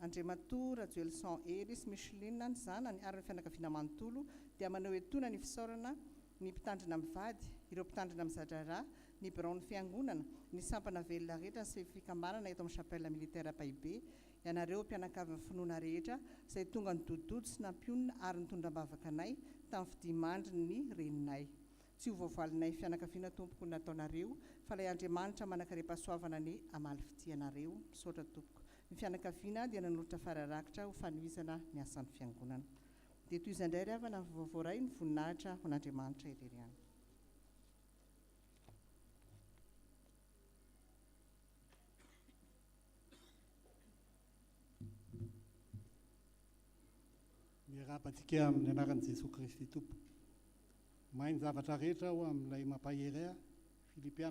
Andriamatoa Rajoelson Eris Micheline ny zanany ary ny fianakaviana manontolo dia manao etoana ny fisaorana ny mpitandrina amin'ny vady, ireo mpitandrina amin'ny Zadrara, ny biraon'ny fiangonana, ny sampana velona rehetra sy fikambanana eto amin'ny chapelle militaire Ampaibe, ianareo mpianakavy finoana rehetra izay tonga ny dododo sy nampionina ary ny tondram-bavaka anay tamin'ny fidimandry ny reninay. Tsy ho voavalinay fianakaviana tompoko nataonareo fa ilay Andriamanitra manankarem-pahasoavana ny amaly fitianareo, misaotra tompoko. Ny Ny fianakaviana dia nanolotra fararakitra ho fanohizana ny asan'ny fiangonana. Dia toy izay indray ry havana ny vaovao iray ny voninahitra ho an'Andriamanitra irery ihany. Miarabantsika amin'ny anaran'i Jesosy Kristy Tompo. Mahay ny zavatra rehetra ho amin'ilay mampahery ahy, Filipiana